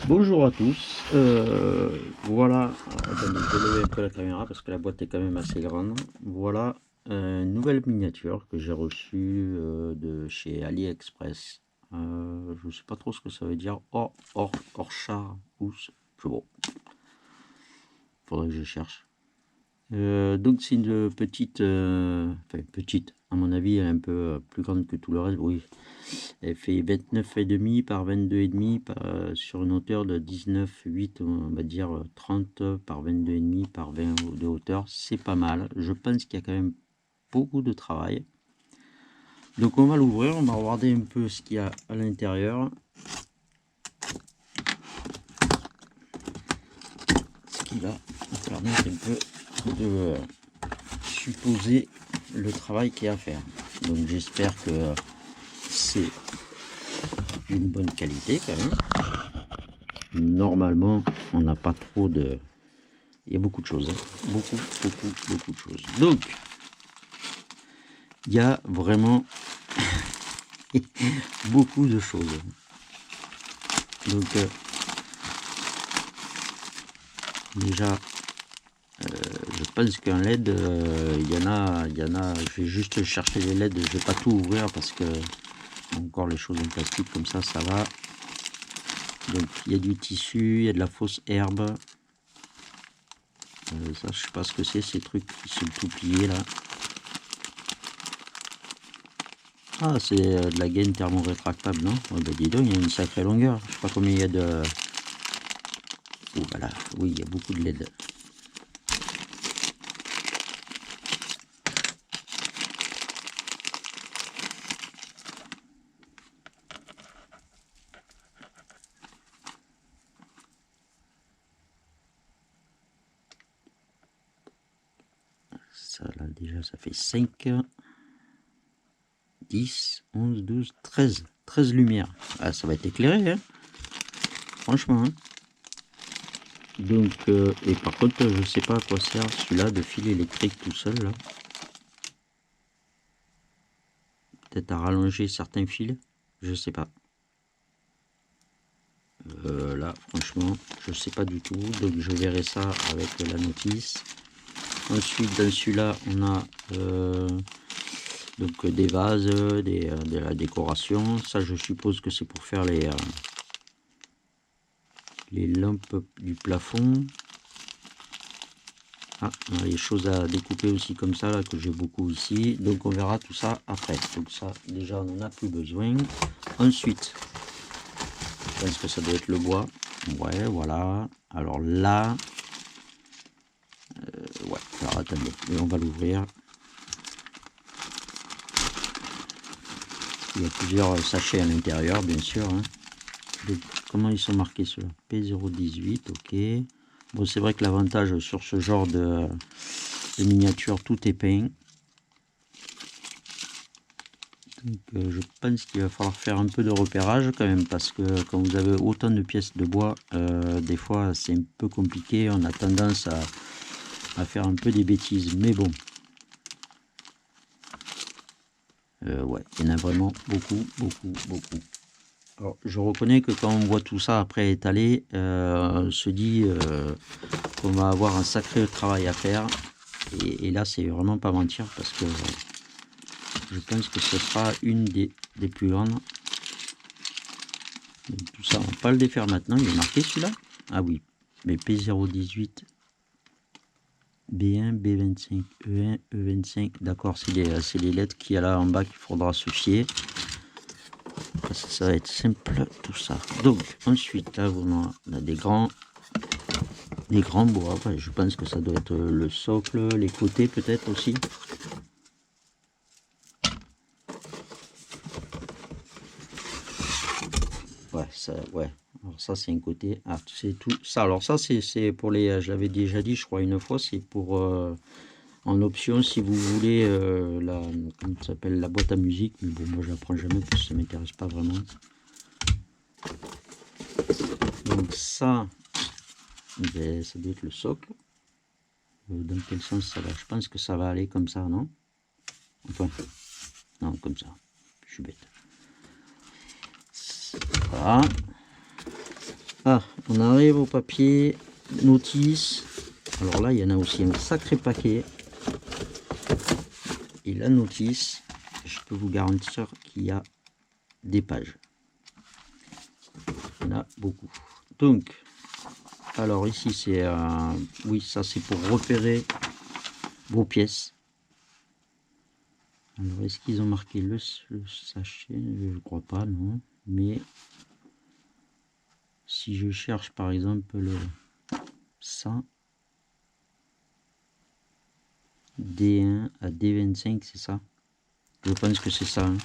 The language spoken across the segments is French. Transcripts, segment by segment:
Bonjour à tous. Voilà, attendez, je vais lever un peu la caméra parce que la boîte est quand même assez grande. Voilà une nouvelle miniature que j'ai reçue de chez AliExpress. Je ne sais pas trop ce que ça veut dire. Orchard ou bon, faudrait que je cherche. Donc c'est une petite, enfin petite. À mon avis, elle est un peu plus grande que tout le reste. Oui, elle fait 29,5 par 22,5 sur une hauteur de 19,8, on va dire 30 par 22,5 par 20 de hauteur. C'est pas mal. Je pense qu'il y a quand même beaucoup de travail. Donc on va l'ouvrir, on va regarder un peu ce qu'il y a à l'intérieur. Ce qui va nous permettre un peu de supposer le travail qu'il y a à faire. Donc j'espère que c'est une bonne qualité quand même. Normalement, on n'a pas trop de... Il y a beaucoup de choses, hein. Beaucoup de choses. Donc, il y a vraiment beaucoup de choses. Donc, déjà, je pense qu'un LED, il y en a, je vais juste chercher les LED, je vais pas tout ouvrir parce que encore les choses en plastique comme ça va. Donc, il y a du tissu, il y a de la fausse herbe. Ça, je sais pas ce que c'est, ces trucs qui sont tout pliés là. Ah, c'est de la gaine thermo-rétractable, non? Oh, bah dis donc, il y a une sacrée longueur. Je sais pas combien il y a de... Oh, voilà, oui, il y a beaucoup de LED. Ça, là, déjà, ça fait 5, 10, 11, 12, 13. 13 lumières. Ah, ça va être éclairé, hein? Franchement, hein? Donc, et par contre, je sais pas à quoi sert celui-là de fil électrique tout seul, là. Peut-être à rallonger certains fils. Je sais pas. Là, franchement, je sais pas du tout. Donc, je verrai ça avec la notice. Ensuite, dans celui-là, on a donc des vases, de la décoration. Ça, je suppose que c'est pour faire les lampes du plafond. Ah, on a des choses à découper aussi comme ça, là, que j'ai beaucoup ici. Donc, on verra tout ça après. Donc ça, déjà, on n'en a plus besoin. Ensuite, je pense que ça doit être le bois. Ouais, voilà. Alors là... ouais, alors attendez, on va l'ouvrir. Il y a plusieurs sachets à l'intérieur, bien sûr. Hein. Donc, comment ils sont marqués ceux-là? P018, ok. Bon, c'est vrai que l'avantage sur ce genre de miniature, tout est peint. Donc, je pense qu'il va falloir faire un peu de repérage quand même, parce que quand vous avez autant de pièces de bois, des fois c'est un peu compliqué. On a tendance à faire un peu des bêtises, mais bon. Ouais, il y en a vraiment beaucoup. Alors, je reconnais que quand on voit tout ça après étalé, on se dit qu'on va avoir un sacré travail à faire. Et là, c'est vraiment pas mentir parce que je pense que ce sera une des plus grandes. Donc, tout ça, on va pas le défaire maintenant. Il est marqué celui-là? Ah oui, mais P018, B1, B25, E1, E25. D'accord, c'est les lettres qu'il y a là en bas qu'il faudra se fier. Ça va être simple tout ça. Donc ensuite là on a des grands bois. Ouais, je pense que ça doit être le socle, les côtés peut-être aussi. Ouais, ça, ouais. Alors ça c'est un côté. Ah, c'est tout ça. Alors ça c'est pour les. Je l'avais déjà dit, je crois une fois. C'est pour en option si vous voulez la comment ça s'appelle, la boîte à musique. Mais bon, moi je la prends jamais parce que ça m'intéresse pas vraiment. Donc ça, ben, ça doit être le socle. Dans quel sens ça va? Je pense que ça va aller comme ça, non? Enfin, non, comme ça. Je suis bête. Voilà. Ah, on arrive au papier notice. Alors là, il y en a aussi un sacré paquet. Et la notice, je peux vous garantir qu'il y a des pages. Il y en a beaucoup. Donc, alors ici, c'est... oui, ça c'est pour repérer vos pièces. Alors, est-ce qu'ils ont marqué le sachet? Je crois pas, non. Mais si je cherche par exemple ça, D1 à D25, c'est ça? Je pense que c'est ça. Hein.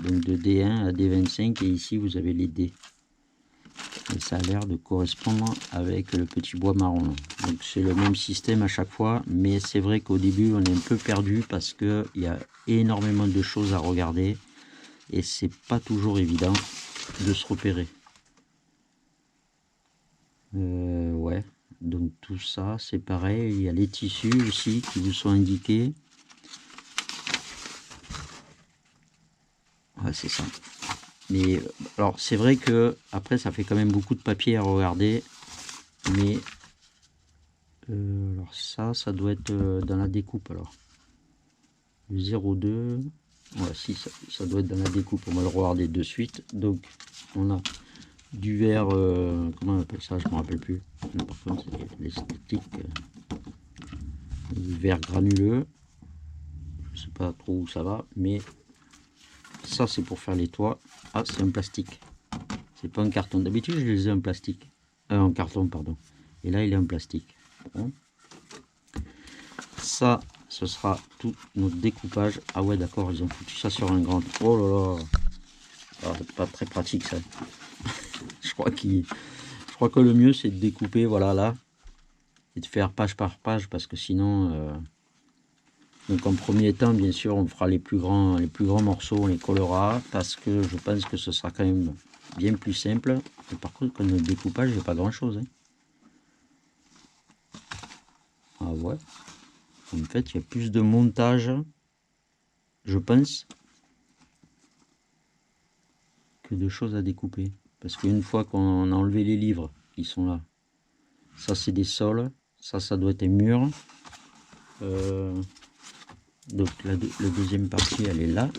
Donc de D1 à D25, et ici vous avez les D. Et ça a l'air de correspondre avec le petit bois marron. Donc c'est le même système à chaque fois, mais c'est vrai qu'au début on est un peu perdu parce qu'il y a énormément de choses à regarder et c'est pas toujours évident de se repérer. Ouais, donc tout ça c'est pareil, il y a les tissus aussi qui vous sont indiqués. Ouais, c'est ça. Mais alors c'est vrai que après ça fait quand même beaucoup de papier à regarder, mais alors ça doit être dans la découpe alors. Le 0,2, ouais, si ça doit être dans la découpe, on va le regarder de suite. Donc on a du verre, comment on appelle ça, je ne me rappelle plus. Mais par contre c'est l'esthétique, du verre granuleux, je sais pas trop où ça va, mais ça c'est pour faire les toits. Ah, c'est un plastique, c'est pas un carton. D'habitude je les ai en plastique, en carton pardon, et là il est en plastique. Bon. Ça, ce sera tout notre découpage. Ah ouais, d'accord, ils ont foutu ça sur un grand. Oh là là, ah, c'est pas très pratique ça. je crois que le mieux c'est de découper, voilà, là, et de faire page par page, parce que sinon, donc en premier temps, bien sûr, on fera les plus grands morceaux, on les collera, parce que je pense que ce sera quand même bien plus simple. Et par contre, comme le découpage, j'ai pas grand chose. Hein. Ah ouais. En fait, il y a plus de montage, je pense, que de choses à découper. Parce qu'une fois qu'on a enlevé les livres qui sont là, ça c'est des sols, ça doit être un mur. Donc la deuxième partie, elle est là.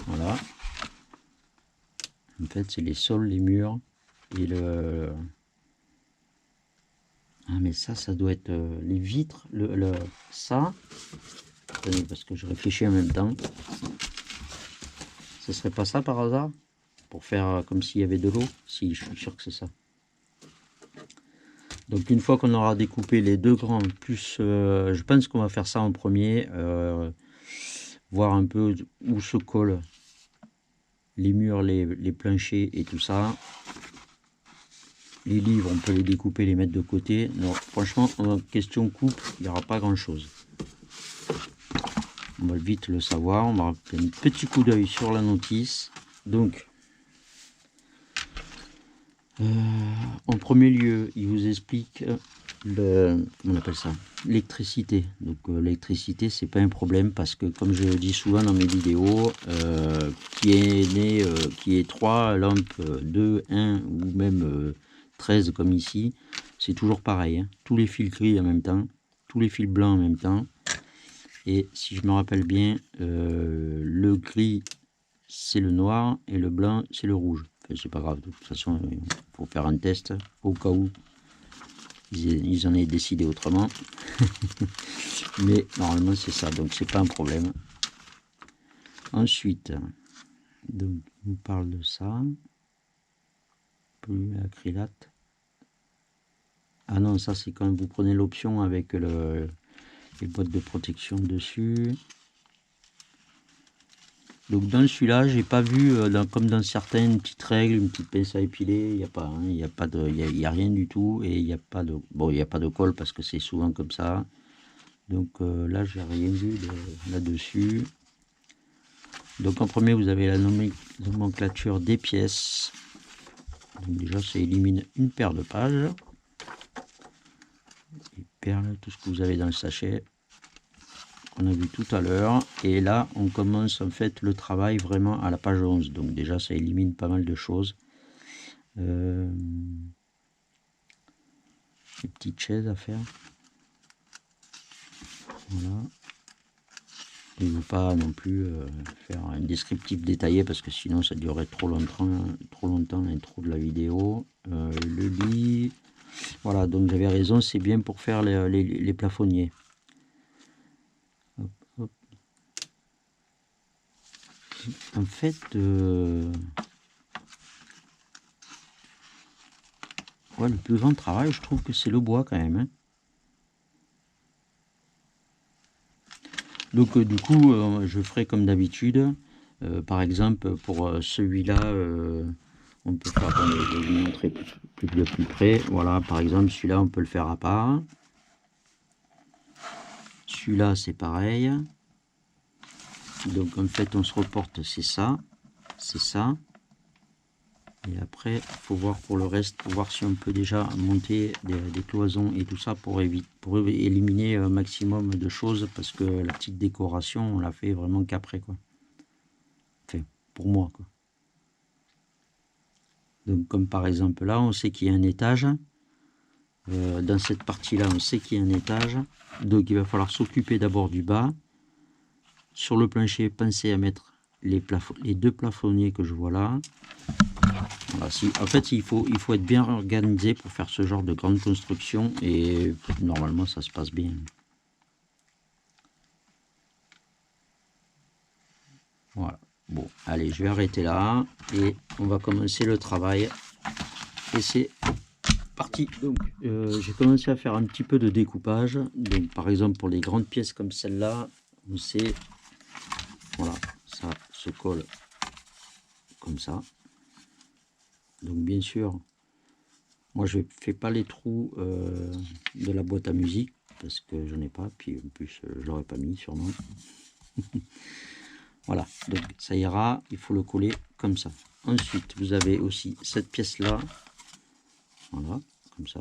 Voilà. En fait, c'est les sols, les murs et le... Ah mais ça doit être les vitres, ça. Attendez, parce que je réfléchis en même temps. Ce serait pas ça par hasard? Pour faire comme s'il y avait de l'eau? Si, je suis sûr que c'est ça. Donc une fois qu'on aura découpé les deux grands, plus je pense qu'on va faire ça en premier, voir un peu où se collent les murs, les planchers et tout ça. Les livres, on peut les découper, les mettre de côté. Non, franchement, en question coupe, il n'y aura pas grand chose. On va vite le savoir. On va faire un petit coup d'œil sur la notice. Donc, en premier lieu, il vous explique comment on appelle ça, l'électricité. Donc l'électricité, c'est pas un problème parce que comme je le dis souvent dans mes vidéos, qui est 3 lampes, 2, 1 ou même 13 comme ici, c'est toujours pareil. Hein. Tous les fils gris en même temps, tous les fils blancs en même temps. Et si je me rappelle bien, le gris c'est le noir et le blanc c'est le rouge. Enfin, c'est pas grave, de toute façon il faut faire un test au cas où ils en aient décidé autrement. Mais normalement c'est ça, donc c'est pas un problème. Ensuite, donc on nous parle de ça. Polyacrylate. Ah non, ça c'est quand vous prenez l'option avec les boîtes de protection dessus. Donc dans celui-là, j'ai pas vu comme dans certaines petites règles, une petite pince à épiler, il n'y a pas, hein, il y a rien du tout et il n'y a pas de, bon, il y a pas de colle parce que c'est souvent comme ça. Donc là, j'ai rien vu là-dessus. Donc en premier, vous avez la nomenclature des pièces. Donc déjà, ça élimine une paire de pages. Les perles, tout ce que vous avez dans le sachet. On a vu tout à l'heure, et là on commence en fait le travail vraiment à la page 11, donc déjà ça élimine pas mal de choses. Des petites chaises à faire. Voilà. Il ne veut pas non plus faire un descriptif détaillé parce que sinon ça durerait trop longtemps l'intro de la vidéo. Le lit, voilà, donc j'avais raison, c'est bien pour faire les plafonniers. Hop, hop. En fait, ouais, le plus grand travail, je trouve que c'est le bois quand même, hein. Donc du coup, je ferai comme d'habitude. Par exemple, pour celui-là, on peut faire, attendez, je vais vous montrer de plus près. Voilà, par exemple, celui-là, on peut le faire à part. Celui-là, c'est pareil. Donc en fait, on se reporte, c'est ça, c'est ça. Et après, il faut voir pour le reste, pour voir si on peut déjà monter des cloisons et tout ça pour éliminer un maximum de choses, parce que la petite décoration, on l'a fait vraiment qu'après, quoi. Enfin, pour moi, quoi. Donc comme par exemple là, on sait qu'il y a un étage. Dans cette partie-là, on sait qu'il y a un étage. Donc il va falloir s'occuper d'abord du bas. Sur le plancher, pensez à mettre les deux plafonniers que je vois là. Voilà, en fait, il faut être bien organisé pour faire ce genre de grande construction et normalement, ça se passe bien. Voilà. Bon, allez, je vais arrêter là et on va commencer le travail. Et c'est parti. Donc, j'ai commencé à faire un petit peu de découpage. Donc, par exemple, pour les grandes pièces comme celle-là, on sait, voilà, ça se colle comme ça. Donc, bien sûr, moi, je ne fais pas les trous de la boîte à musique parce que je n'en ai pas. Puis, en plus, je ne l'aurais pas mis sûrement. Voilà, donc ça ira. Il faut le coller comme ça. Ensuite, vous avez aussi cette pièce-là. Voilà, comme ça.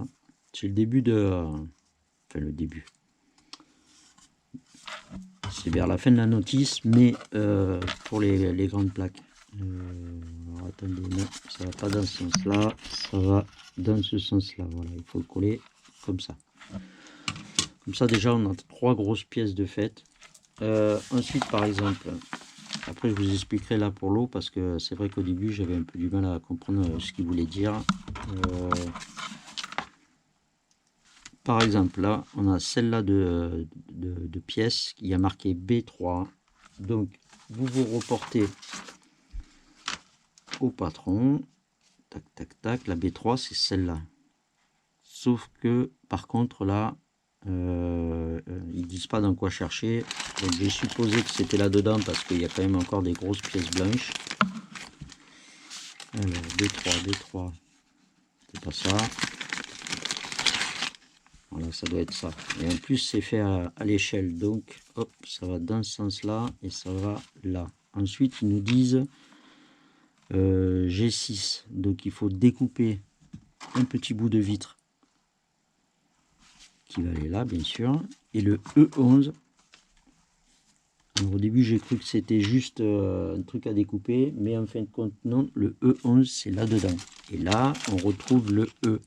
C'est le début de... enfin, le début. C'est vers la fin de la notice, mais pour les grandes plaques. Alors, attendez, non, ça va pas dans ce sens-là, ça va dans ce sens-là. Voilà, il faut le coller comme ça. Comme ça, déjà, on a 3 grosses pièces de fait. Ensuite, par exemple, après, je vous expliquerai là pour l'eau, parce que c'est vrai qu'au début, j'avais un peu du mal à comprendre ce qu'il voulait dire. Par exemple, là, on a celle-là de pièces qui a marqué B3. Donc, vous vous reportez au patron. Tac, tac, tac. La B3, c'est celle-là. Sauf que, par contre, là, ils disent pas dans quoi chercher. Donc, j'ai supposé que c'était là-dedans parce qu'il y a quand même encore des grosses pièces blanches. Alors, B3, c'est pas ça. Voilà, ça doit être ça. Et en plus, c'est fait à l'échelle. Donc, hop, ça va dans ce sens-là et ça va là. Ensuite, ils nous disent G6. Donc, il faut découper un petit bout de vitre qui va aller là, bien sûr. Et le E11. Alors, au début, j'ai cru que c'était juste un truc à découper. Mais en fin de compte, non. Le E11, c'est là-dedans. Et là, on retrouve le E.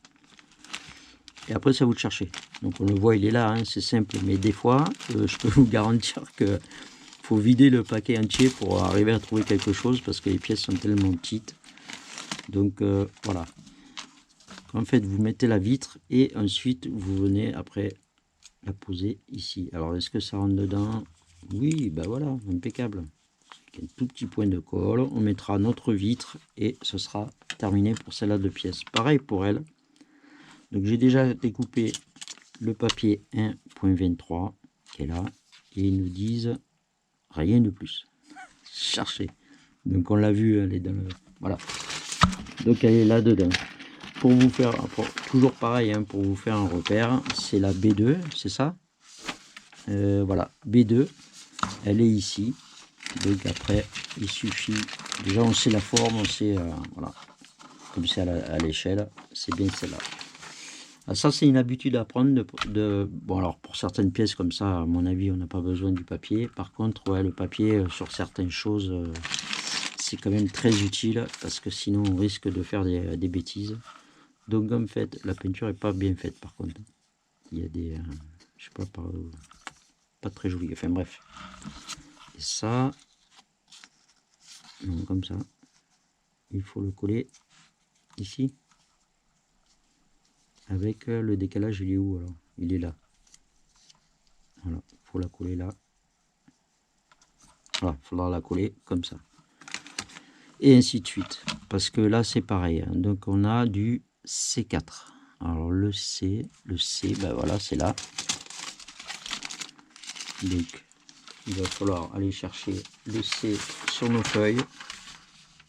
Et après, c'est à vous de chercher. Donc, on le voit, il est là, hein, c'est simple. Mais des fois, je peux vous garantir que faut vider le paquet entier pour arriver à trouver quelque chose parce que les pièces sont tellement petites. Donc, voilà. En fait, vous mettez la vitre et ensuite, vous venez après la poser ici. Alors, est-ce que ça rentre dedans? Oui, ben voilà, impeccable. Un tout petit point de colle. On mettra notre vitre et ce sera terminé pour celle-là de pièces. Pareil pour elle. Donc j'ai déjà découpé le papier 1.23 qui est là et ils nous disent rien de plus. Cherchez. Donc on l'a vu, elle est dans le... Voilà. Donc elle est là dedans. Pour vous faire, toujours pareil, hein, pour vous faire un repère, c'est la B2, c'est ça. Voilà, B2, elle est ici. Donc après, il suffit, déjà on sait la forme, on sait, voilà, comme c'est à l'échelle, c'est bien celle-là. Ça, c'est une habitude à prendre. Bon, alors, pour certaines pièces comme ça, à mon avis, on n'a pas besoin du papier. Par contre, ouais, le papier, sur certaines choses, c'est quand même très utile parce que sinon on risque de faire des bêtises. Donc en fait, la peinture est pas bien faite par contre. Il y a des, je sais pas, pas très joli. Enfin bref. Et ça, non, comme ça, il faut le coller ici. Avec le décalage, il est où alors? Il est là. Voilà, il faut la coller là. Voilà, il faudra la coller comme ça. Et ainsi de suite. Parce que là, c'est pareil. Hein. Donc, on a du C4. Alors, le C, ben voilà, c'est là. Donc, il va falloir aller chercher le C sur nos feuilles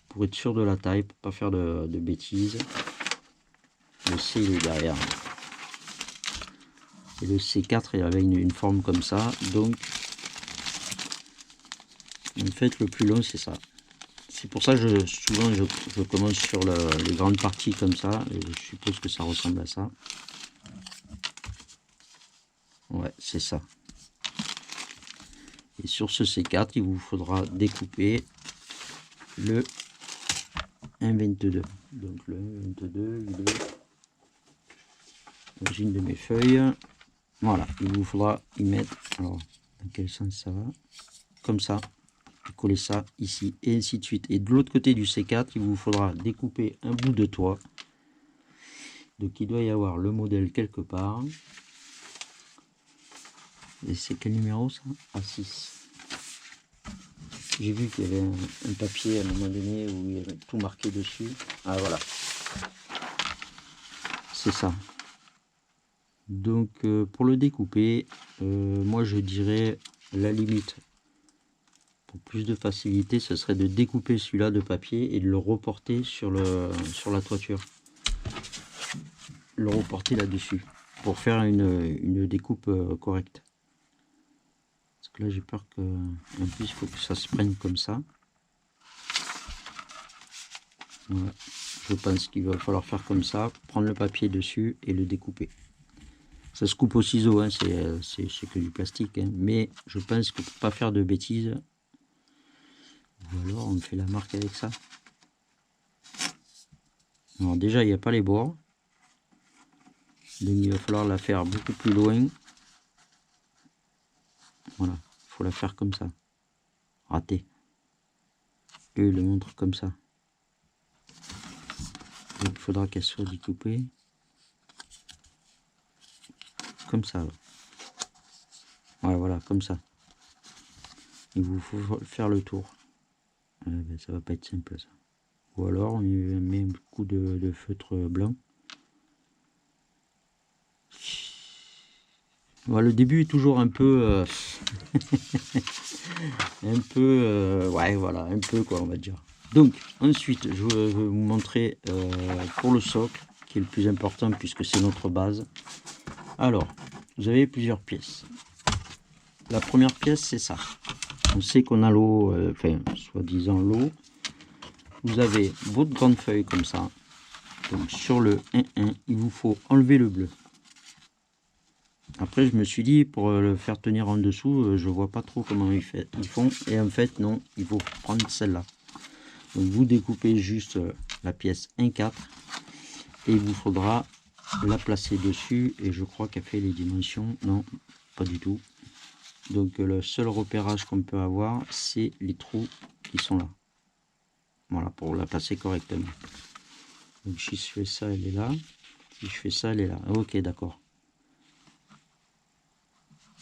pour être sûr de la taille, pour pas faire de bêtises. Le C, il est derrière. Et le C4, il avait une forme comme ça. Donc, en fait, le plus long, c'est ça. C'est pour ça que souvent je commence sur les grandes parties comme ça. Et je suppose que ça ressemble à ça. Ouais, c'est ça. Et sur ce C4, il vous faudra découper le 1,22. Donc le 1,22, il est l'origine de mes feuilles. Voilà, il vous faudra y mettre. Alors, dans quel sens ça va? Comme ça. Coller ça ici et ainsi de suite. Et de l'autre côté du C4, il vous faudra découper un bout de toit. Donc il doit y avoir le modèle quelque part. Et c'est quel numéro ça? A6. J'ai vu qu'il y avait un papier à un moment donné où il y avait tout marqué dessus. Ah voilà. C'est ça. Donc pour le découper, moi je dirais la limite. Pour plus de facilité, ce serait de découper celui-là de papier et de le reporter sur la toiture. Le reporter là-dessus pour faire une découpe correcte. Parce que là, j'ai peur que... En plus, il faut que ça se prenne comme ça. Voilà. Je pense qu'il va falloir faire comme ça, prendre le papier dessus et le découper. Ça se coupe au ciseau, hein, c'est que du plastique. Hein, mais je pense que pour pas faire de bêtises, ou alors on fait la marque avec ça. Alors déjà, il n'y a pas les bords. Donc il va falloir la faire beaucoup plus loin. Voilà, il faut la faire comme ça. Raté. Eux, ils le montrent comme ça. Donc il faudra qu'elle soit découpée. Comme ça. Ouais, voilà, comme ça. Il vous faut faire le tour. Ben, ça va pas être simple ça. Ou alors on y met un coup de feutre blanc. Ouais, le début est toujours un peu un peu ouais voilà, un peu quoi on va dire. Donc ensuite je vais vous montrer pour le socle qui est le plus important puisque c'est notre base. Alors vous avez plusieurs pièces. La première pièce c'est ça. On sait qu'on a l'eau, enfin soi-disant l'eau. Vous avez votre grande feuille comme ça. Donc sur le 1,1, il vous faut enlever le bleu. Après je me suis dit pour le faire tenir en dessous, je vois pas trop comment ils font. Et en fait non, il faut prendre celle-là. Donc vous découpez juste la pièce 1,4 et il vous faudra la placer dessus. Et je crois qu'elle fait les dimensions. Non, pas du tout. Donc le seul repérage qu'on peut avoir, c'est les trous qui sont là. Voilà, pour la placer correctement. Donc si je fais ça, elle est là. Si je fais ça, elle est là. Ok, d'accord.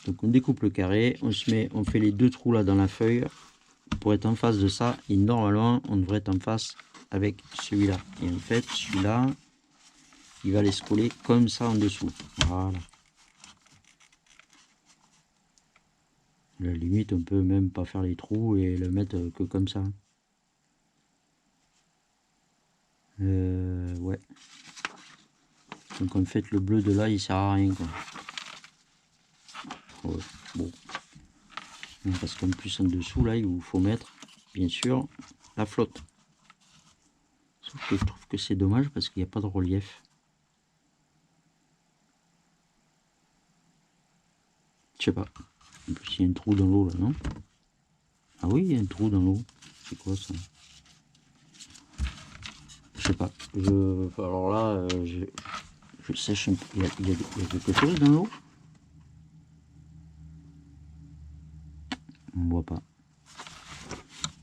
Donc on découpe le carré, on fait les deux trous là dans la feuille pour être en face de ça. Et normalement, on devrait être en face avec celui-là. Et en fait, celui-là, il va aller se coller comme ça en dessous. Voilà. À la limite, on peut même pas faire les trous et le mettre que comme ça. Ouais. Donc en fait, le bleu de là, il sert à rien quoi. Ouais, bon. Parce qu'en plus en dessous là, il vous faut mettre, bien sûr, la flotte. Sauf que je trouve que c'est dommage parce qu'il n'y a pas de relief. Je sais pas. En plus, il y a un trou dans l'eau là, non? Ah oui, il y a un trou dans l'eau. C'est quoi ça? sais pas. Alors là, je sèche un peu. Il y a quelque chose dans l'eau? On ne voit pas.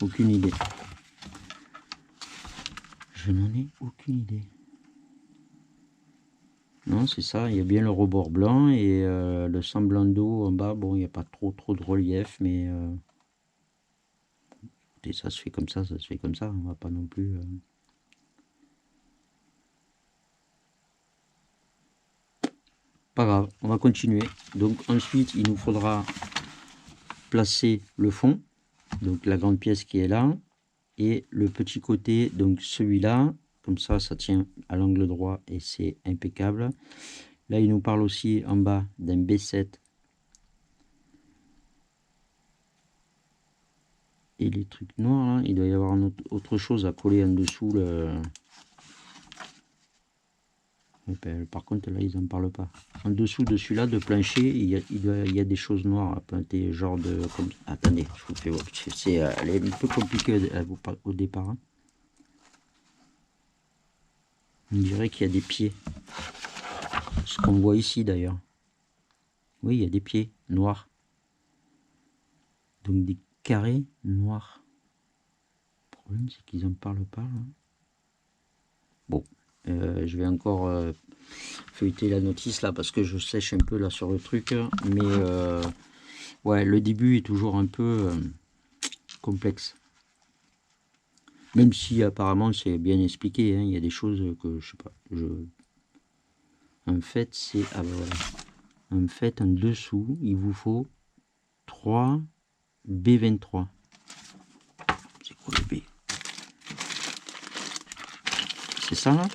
Aucune idée. Je n'en ai aucune idée. Non, c'est ça. Il y a bien le rebord blanc et le semblant d'eau en bas. Bon, il n'y a pas trop de relief, mais et ça se fait comme ça se fait comme ça. On va pas non plus. Pas grave, on va continuer. Donc ensuite, il nous faudra placer le fond, donc la grande pièce qui est là, et le petit côté, donc celui-là, comme ça tient à l'angle droit et c'est impeccable. Là, il nous parle aussi en bas d'un B7 et les trucs noirs, là, il doit y avoir autre chose à coller en dessous. Par contre, là, ils n'en parlent pas. En dessous de celui-là, de plancher, il y a des choses noires à pointer, genre de... Comme, attendez, je vous fais voir. Elle est un peu compliquée au départ. Hein. On dirait qu'il y a des pieds. Ce qu'on voit ici, d'ailleurs. Oui, il y a des pieds noirs. Donc des carrés noirs. Le problème, c'est qu'ils n'en parlent pas. Là. Bon, je vais encore feuilleter la notice là parce que je sèche un peu là sur le truc. Mais ouais, le début est toujours un peu complexe. Même si apparemment c'est bien expliqué, hein, il y a des choses que je sais pas. En fait, c'est. Ah ben voilà. En fait, en dessous, il vous faut 3 B23. C'est quoi le B? C'est ça là?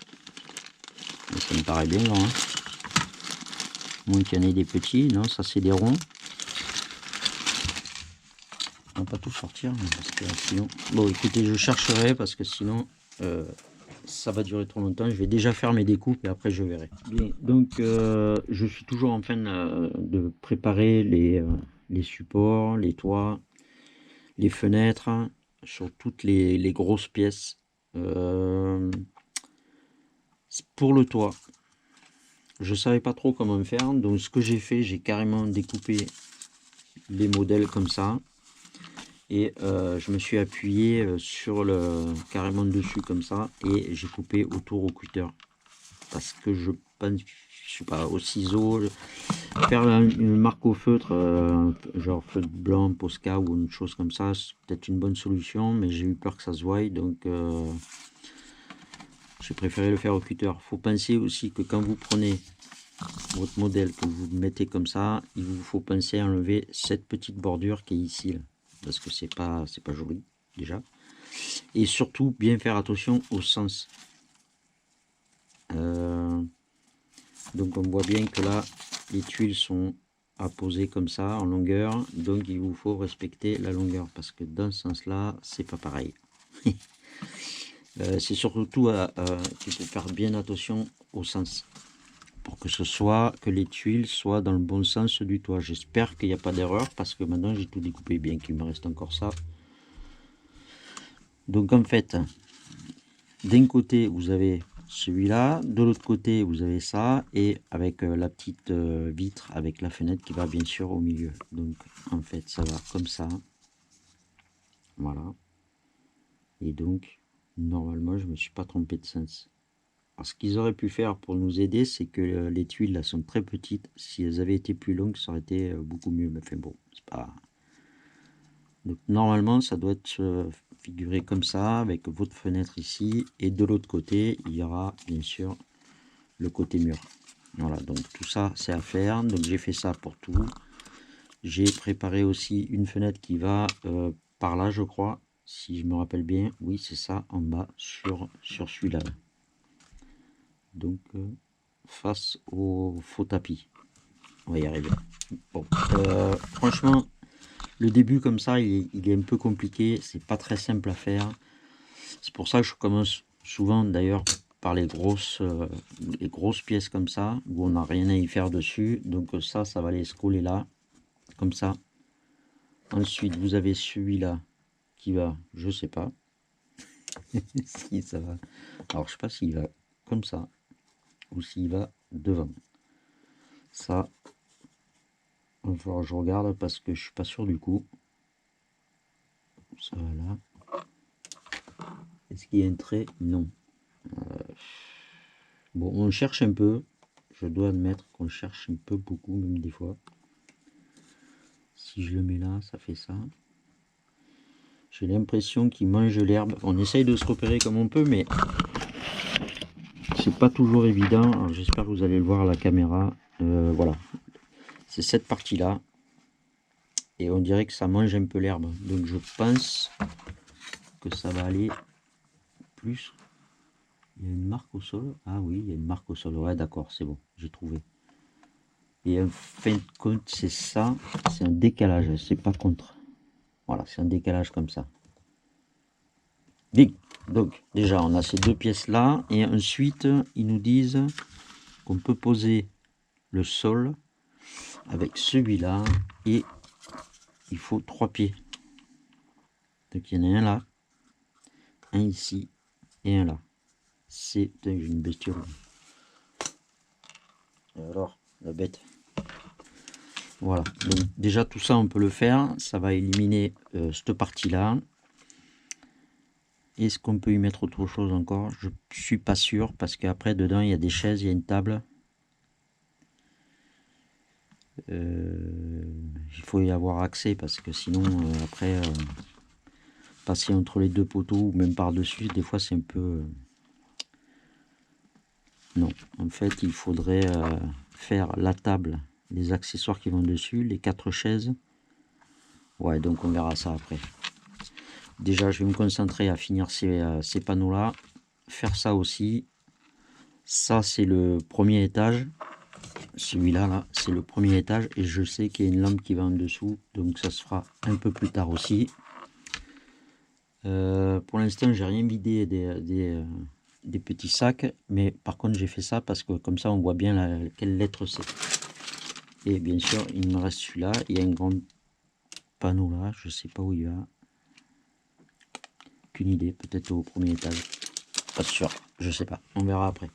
Ça me paraît bien grand. Hein. Moins qu'il y en ait des petits. Non, ça c'est des ronds. On va pas tout sortir. Parce que sinon... Bon, écoutez, je chercherai parce que sinon ça va durer trop longtemps. Je vais déjà faire mes découpes et après je verrai. Bien, donc je suis toujours en train de préparer les supports, les toits, les fenêtres sur toutes les grosses pièces. Pour le toit, je savais pas trop comment faire, donc ce que j'ai fait, j'ai carrément découpé les modèles comme ça et je me suis appuyé sur carrément dessus comme ça et j'ai coupé autour au cutter parce que je pense, je sais pas, au ciseau, faire une marque au feutre, genre feutre blanc, Posca ou une chose comme ça, c'est peut-être une bonne solution, mais j'ai eu peur que ça se voie, donc j'ai préféré le faire au cutter. Faut penser aussi que quand vous prenez votre modèle, que vous mettez comme ça, il vous faut penser à enlever cette petite bordure qui est ici, là, parce que c'est pas joli déjà. Et surtout bien faire attention au sens. Donc on voit bien que là les tuiles sont à poser comme ça en longueur, donc il vous faut respecter la longueur parce que dans ce sens là c'est pas pareil. C'est surtout qu'il faut faire bien attention au sens pour que les tuiles soient dans le bon sens du toit. J'espère qu'il n'y a pas d'erreur parce que maintenant j'ai tout découpé, bien qu'il me reste encore ça. Donc en fait, d'un côté vous avez celui-là, de l'autre côté vous avez ça, et avec la petite vitre avec la fenêtre qui va bien sûr au milieu. Donc en fait ça va comme ça, voilà. Et donc normalement je me suis pas trompé de sens. Alors, ce qu'ils auraient pu faire pour nous aider, c'est que les tuiles là sont très petites. Si elles avaient été plus longues, ça aurait été beaucoup mieux. Mais enfin bon, c'est pas. Donc normalement ça doit être figuré comme ça, avec votre fenêtre ici, et de l'autre côté il y aura bien sûr le côté mur. Voilà, donc tout ça c'est à faire. Donc j'ai fait ça pour tout. J'ai préparé aussi une fenêtre qui va par là, je crois, si je me rappelle bien. Oui, c'est ça, en bas sur celui-là. Donc face au faux tapis. On va y arriver. Bon, franchement, le début comme ça, il est un peu compliqué. C'est pas très simple à faire. C'est pour ça que je commence souvent d'ailleurs par les grosses pièces comme ça, où on n'a rien à y faire dessus. Donc ça va aller se coller là, comme ça. Ensuite, vous avez celui-là qui va, je sais pas. Si ça va. Alors je sais pas s'il va comme ça ou s'il va devant. Ça, il va falloir que je regarde parce que je suis pas sûr du coup. Ça va là. Est-ce qu'il y a un trait? Non. Bon, on cherche un peu. Je dois admettre qu'on cherche un peu beaucoup, même des fois. Si je le mets là, ça fait ça. J'ai l'impression qu'il mange l'herbe. On essaye de se repérer comme on peut, mais c'est pas toujours évident. Alors j'espère que vous allez le voir à la caméra. Voilà. C'est cette partie-là. Et on dirait que ça mange un peu l'herbe. Donc je pense que ça va aller plus. Il y a une marque au sol. Ah oui, il y a une marque au sol. Ouais, d'accord, c'est bon, j'ai trouvé. Et en fin de compte, c'est ça. C'est un décalage, c'est pas contre. Voilà, c'est un décalage comme ça. Bien. Donc déjà, on a ces deux pièces-là. Et ensuite, ils nous disent qu'on peut poser le sol avec celui-là. Et il faut 3 pieds. Donc il y en a un là, un ici et un là. C'est une bestiole. Et alors, la bête. Voilà, donc déjà tout ça on peut le faire, ça va éliminer cette partie-là. Est-ce qu'on peut y mettre autre chose encore? Je suis pas sûr, parce qu'après dedans il y a des chaises, il y a une table. Il faut y avoir accès, parce que sinon après passer entre les deux poteaux ou même par-dessus, des fois c'est un peu... Non, en fait il faudrait faire la table, les accessoires qui vont dessus, les 4 chaises. Ouais, donc on verra ça après. Déjà, je vais me concentrer à finir ces panneaux-là. Faire ça aussi. Ça, c'est le premier étage. Celui-là, là, c'est le premier étage. Et je sais qu'il y a une lampe qui va en dessous. Donc, ça se fera un peu plus tard aussi. Pour l'instant, j'ai rien vidé des petits sacs. Mais par contre, j'ai fait ça parce que comme ça, on voit bien quelle lettre c'est. Et bien sûr, il me reste celui-là. Il y a un grand panneau là. Je sais pas où il va. Qu'une idée, peut-être au premier étage, pas sûr, je sais pas, on verra après.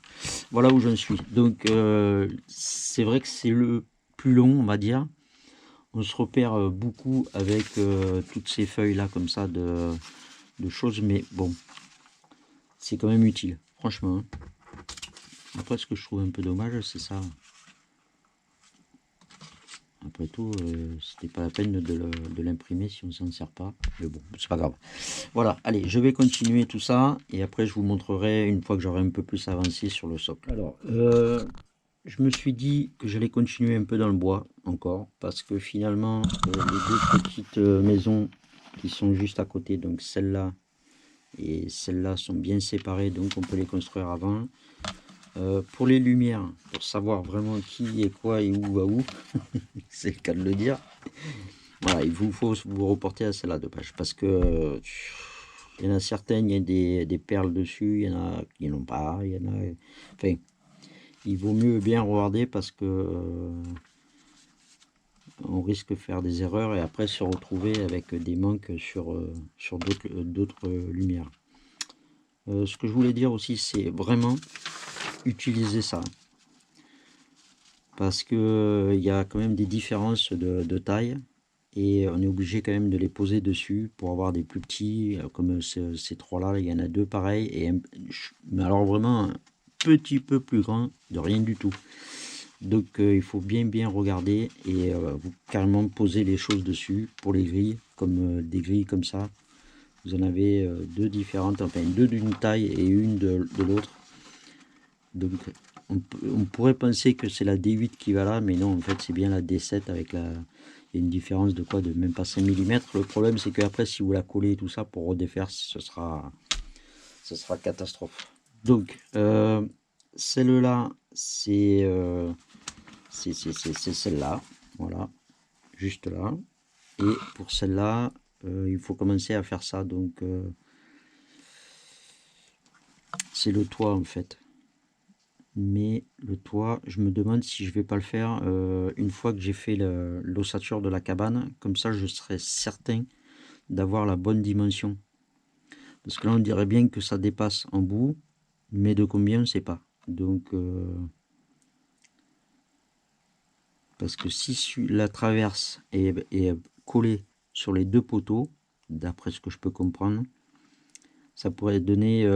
Voilà où j'en suis. Donc c'est vrai que c'est le plus long, on va dire. On se repère beaucoup avec toutes ces feuilles là comme ça de choses, mais bon, c'est quand même utile, franchement. Après, ce que je trouve un peu dommage, c'est ça. Après tout, c'était pas la peine de l'imprimer si on s'en sert pas. Mais bon, c'est pas grave. Voilà, allez, je vais continuer tout ça. Et après, je vous montrerai une fois que j'aurai un peu plus avancé sur le socle. Alors, je me suis dit que j'allais continuer un peu dans le bois encore. Parce que finalement, les deux petites maisons qui sont juste à côté, donc celle-là et celle-là sont bien séparées. Donc on peut les construire avant. Pour les lumières, pour savoir vraiment qui est quoi et où va où, c'est le cas de le dire. Voilà, il vous faut vous reporter à celle-là de page parce que il y en a certaines, il y a des perles dessus, il y en a qui n'ont pas, il y en a. Enfin, il vaut mieux bien regarder parce que on risque de faire des erreurs et après se retrouver avec des manques sur d'autres lumières. Ce que je voulais dire aussi, c'est vraiment utiliser ça. Parce que il y a quand même des différences de taille et on est obligé quand même de les poser dessus pour avoir des plus petits, comme ces trois-là, il y en a deux pareils, mais alors vraiment un petit peu plus grand, de rien du tout. Donc il faut bien regarder et vous carrément poser les choses dessus pour les grilles, comme des grilles comme ça. Vous en avez deux différentes, enfin deux d'une taille et une de l'autre. Donc on pourrait penser que c'est la D8 qui va là, mais non, en fait c'est bien la D7 avec il y a une différence de quoi, de même pas 5 mm. Le problème c'est qu'après si vous la collez et tout ça pour redéfaire, ce sera catastrophe. Donc celle-là c'est celle-là, voilà, juste là. Et pour celle-là, il faut commencer à faire ça, donc c'est le toit en fait. Mais le toit, je me demande si je vais pas le faire une fois que j'ai fait l'ossature de la cabane. Comme ça, je serai certain d'avoir la bonne dimension. Parce que là, on dirait bien que ça dépasse en bout, mais de combien, on ne sait pas. Donc, parce que si la traverse est collée sur les deux poteaux, d'après ce que je peux comprendre, ça pourrait donner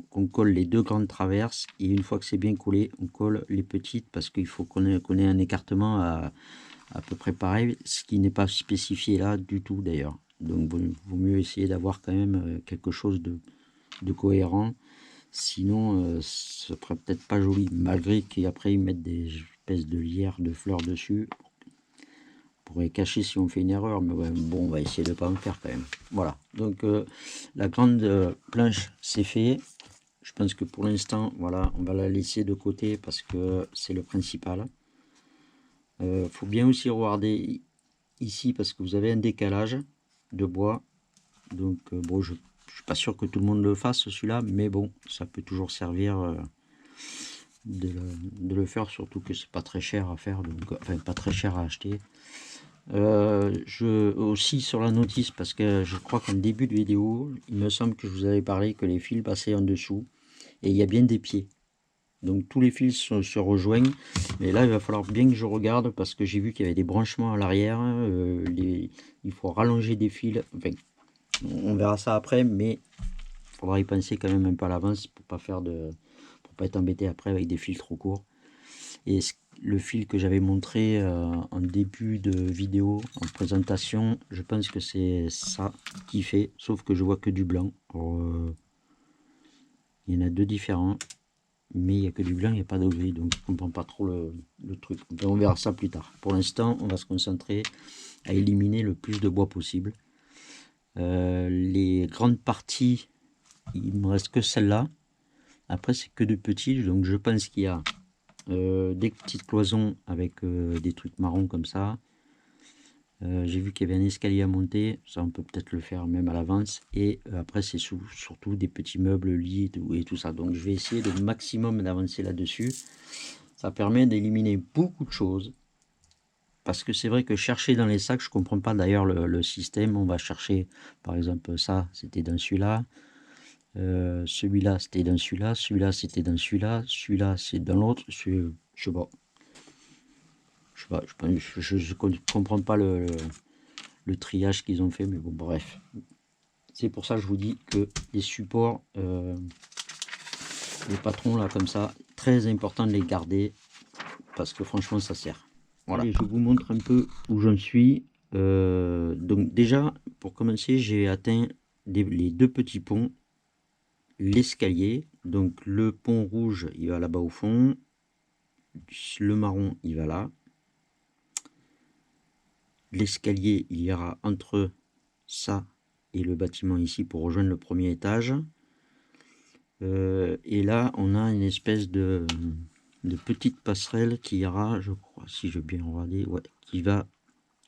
qu'on colle les deux grandes traverses, et une fois que c'est bien collé, on colle les petites, parce qu'il faut qu'on ait un écartement à peu près pareil, ce qui n'est pas spécifié là du tout d'ailleurs. Donc vaut mieux essayer d'avoir quand même quelque chose de cohérent, sinon ça ferait peut-être pas joli, malgré qu'après ils mettent des espèces de lierre de fleurs dessus. On pourrait cacher si on fait une erreur, mais ouais, bon, on va essayer de ne pas en faire quand même. Voilà, donc la grande planche c'est fait. Je pense que pour l'instant, voilà, on va la laisser de côté parce que c'est le principal. Faut bien aussi regarder ici parce que vous avez un décalage de bois. Donc bon, je suis pas sûr que tout le monde le fasse celui-là, mais bon, ça peut toujours servir de le faire, surtout que c'est pas très cher à faire, donc enfin pas très cher à acheter. Aussi sur la notice, parce que je crois qu'en début de vidéo, il me semble que je vous avais parlé que les fils passaient en dessous, et il y a bien des pieds. Donc tous les fils se rejoignent, mais là il va falloir bien que je regarde parce que j'ai vu qu'il y avait des branchements à l'arrière, il faut rallonger des fils, enfin, on verra ça après, mais il faudra y penser quand même un peu à l'avance pour pas être embêté après avec des fils trop courts. Et le fil que j'avais montré en début de vidéo, en présentation, je pense que c'est ça qui fait, sauf que je vois que du blanc. Alors, il y en a deux différents, mais il n'y a que du blanc, il n'y a pas de gris, donc je ne comprends pas trop le truc. Enfin, on verra ça plus tard. Pour l'instant, on va se concentrer à éliminer le plus de bois possible. Les grandes parties, il ne me reste que celle-là. Après, c'est que de petits, donc je pense qu'il y a des petites cloisons avec des trucs marrons comme ça. J'ai vu qu'il y avait un escalier à monter, ça on peut peut-être le faire même à l'avance, et après c'est surtout des petits meubles, lits et tout ça. Donc je vais essayer le maximum d'avancer là-dessus. Ça permet d'éliminer beaucoup de choses, parce que c'est vrai que chercher dans les sacs, je comprends pas d'ailleurs le système. On va chercher par exemple ça, c'était dans celui-là, celui-là c'était dans celui-là, celui-là c'était dans celui-là, celui-là c'est dans l'autre, je sais pas. Je comprends pas le triage qu'ils ont fait, mais bon, bref. C'est pour ça que je vous dis que les supports, les patrons là comme ça, très important de les garder parce que franchement ça sert. Voilà. Allez, je vous montre un peu où j'en suis. Donc déjà, pour commencer, j'ai atteint les deux petits ponts, l'escalier. Donc le pont rouge, il va là-bas au fond. Le marron, il va là. L'escalier, il y aura entre ça et le bâtiment ici pour rejoindre le premier étage. Et là, on a une espèce de petite passerelle qui ira, je crois, si je veux bien regarder, ouais, qui va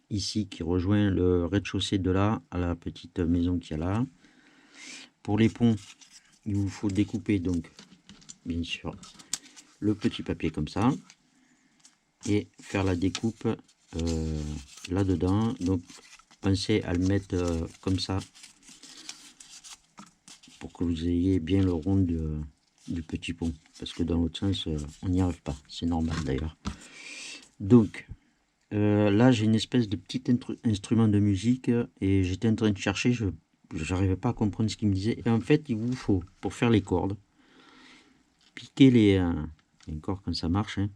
ici, qui rejoint le rez-de-chaussée de là à la petite maison qu'il y a là. Pour les ponts, il vous faut découper donc, bien sûr, le petit papier comme ça et faire la découpe là-dedans. Donc, pensez à le mettre comme ça pour que vous ayez bien le rond du petit pont, parce que dans l'autre sens on n'y arrive pas, c'est normal d'ailleurs. Donc là j'ai une espèce de petit instrument de musique et j'étais en train de chercher, je n'arrivais pas à comprendre ce qu'il me disait, et en fait il vous faut, pour faire les cordes, piquer les cordes quand ça marche, hein.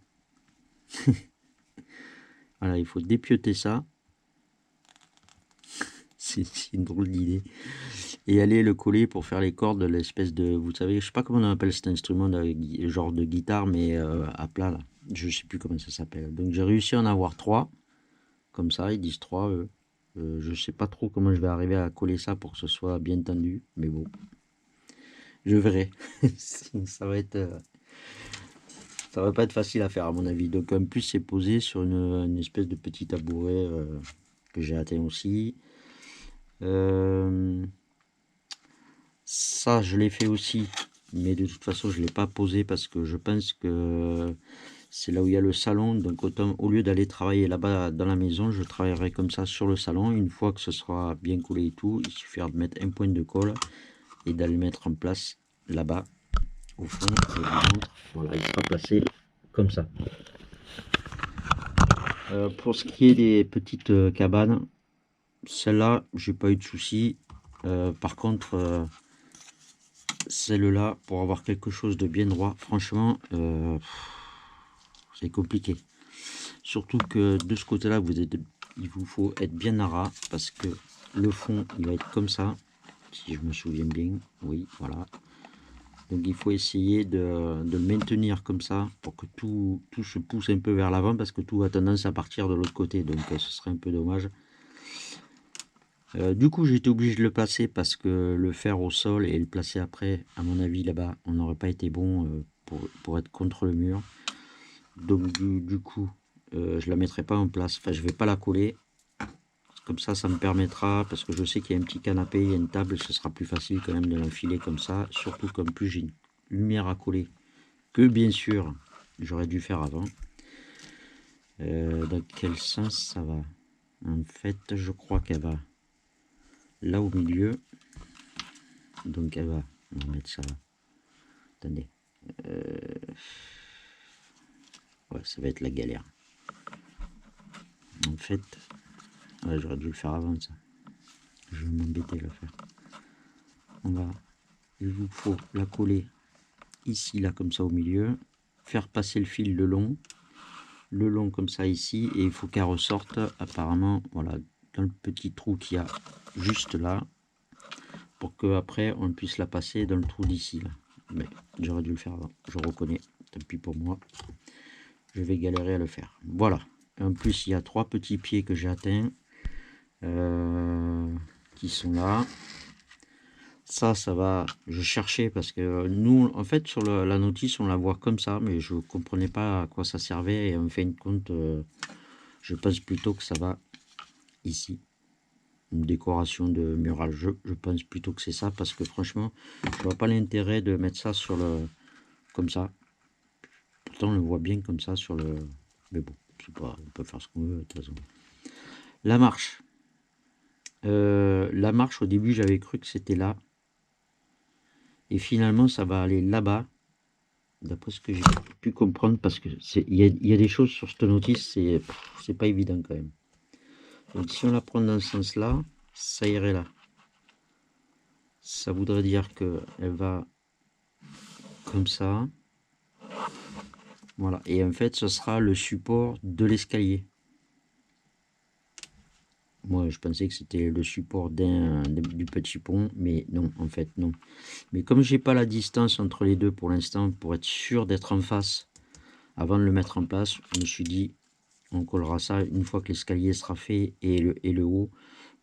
Voilà, il faut dépioter ça. C'est une drôle d'idée. Et aller le coller pour faire les cordes de l'espèce de, vous savez, je sais pas comment on appelle cet instrument, genre de guitare, mais à plat là. Je sais plus comment ça s'appelle. Donc j'ai réussi à en avoir 3. Comme ça, ils disent 3. Je sais pas trop comment je vais arriver à coller ça pour que ce soit bien tendu. Mais bon, je verrai. ça va pas être facile à faire à mon avis. Donc en plus c'est posé sur une espèce de petit tabouret que j'ai atteint aussi. Ça je l'ai fait aussi, mais de toute façon je l'ai pas posé parce que je pense que c'est là où il y a le salon, donc autant, au lieu d'aller travailler là-bas dans la maison, je travaillerai comme ça sur le salon. Une fois que ce sera bien collé et tout, il suffira de mettre un point de colle et d'aller mettre en place là-bas au fond. Je vous montre. Voilà, il sera placé comme ça. Pour ce qui est des petites cabanes, celle-là, j'ai pas eu de soucis. Par contre, celle-là, pour avoir quelque chose de bien droit, franchement, c'est compliqué. Surtout que de ce côté-là, il vous faut être bien à ras parce que le fond, il va être comme ça, si je me souviens bien. Oui, voilà. Donc il faut essayer de le maintenir comme ça pour que tout se pousse un peu vers l'avant parce que tout a tendance à partir de l'autre côté. Donc ce serait un peu dommage. Du coup, j'ai été obligé de le placer parce que le faire au sol et le placer après, à mon avis, là-bas, on n'aurait pas été bon pour être contre le mur. Donc du coup, je la mettrai pas en place. Enfin, je vais pas la coller. Comme ça me permettra, parce que je sais qu'il y a un petit canapé, il y a une table, ce sera plus facile quand même de l'enfiler comme ça. Surtout comme plus j'ai une lumière à coller, que bien sûr, j'aurais dû faire avant. Dans quel sens ça va? En fait, je crois qu'elle va là au milieu. Donc elle va, on va mettre ça là. Attendez. Ouais, ça va être la galère. En fait, ouais, j'aurais dû le faire avant ça. Je vais m'embêter à le faire. Il vous faut la coller ici, là, comme ça au milieu. Faire passer le fil le long comme ça ici. Et il faut qu'elle ressorte apparemment, voilà, dans le petit trou qu'il y a juste là. Pour que après on puisse la passer dans le trou d'ici là. Mais j'aurais dû le faire avant, je reconnais, tant pis pour moi, je vais galérer à le faire. Voilà, en plus il y a 3 petits pieds que j'ai atteints qui sont là. Ça va, je cherchais parce que nous en fait sur la notice on la voit comme ça, mais je comprenais pas à quoi ça servait et en fin de compte je pense plutôt que ça va ici. Une décoration de mural, je pense plutôt que c'est ça, parce que franchement je vois pas l'intérêt de mettre ça sur le comme ça. Pourtant on le voit bien comme ça sur le, mais bon, c'est pas, on peut faire ce qu'on veut de toute façon. La marche, au début j'avais cru que c'était là et finalement ça va aller là-bas, d'après ce que j'ai pu comprendre, parce que il y a des choses sur cette notice, c'est pas évident quand même. Donc si on la prend dans ce sens là, ça irait là. Ça voudrait dire que elle va comme ça, voilà, et en fait ce sera le support de l'escalier. Moi je pensais que c'était le support du petit pont, mais non, en fait non. Mais comme j'ai pas la distance entre les deux pour l'instant, pour être sûr d'être en face avant de le mettre en place, je me suis dit on collera ça une fois que l'escalier sera fait et le haut,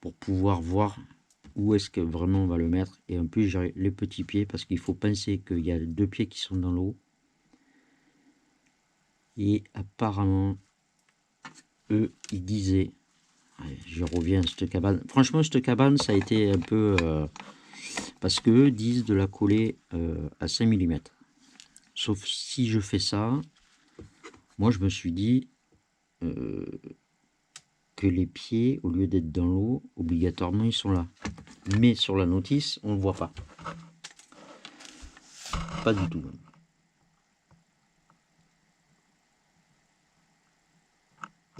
pour pouvoir voir où est-ce que vraiment on va le mettre. Et en plus j'ai les petits pieds, parce qu'il faut penser qu'il y a 2 pieds qui sont dans l'eau. Et apparemment, eux, ils disaient, je reviens à cette cabane. Franchement, cette cabane, ça a été un peu... parce qu'eux disent de la coller à 5 mm. Sauf si je fais ça, moi je me suis dit que les pieds, au lieu d'être dans l'eau, obligatoirement ils sont là. Mais sur la notice, on ne le voit pas. Pas du tout.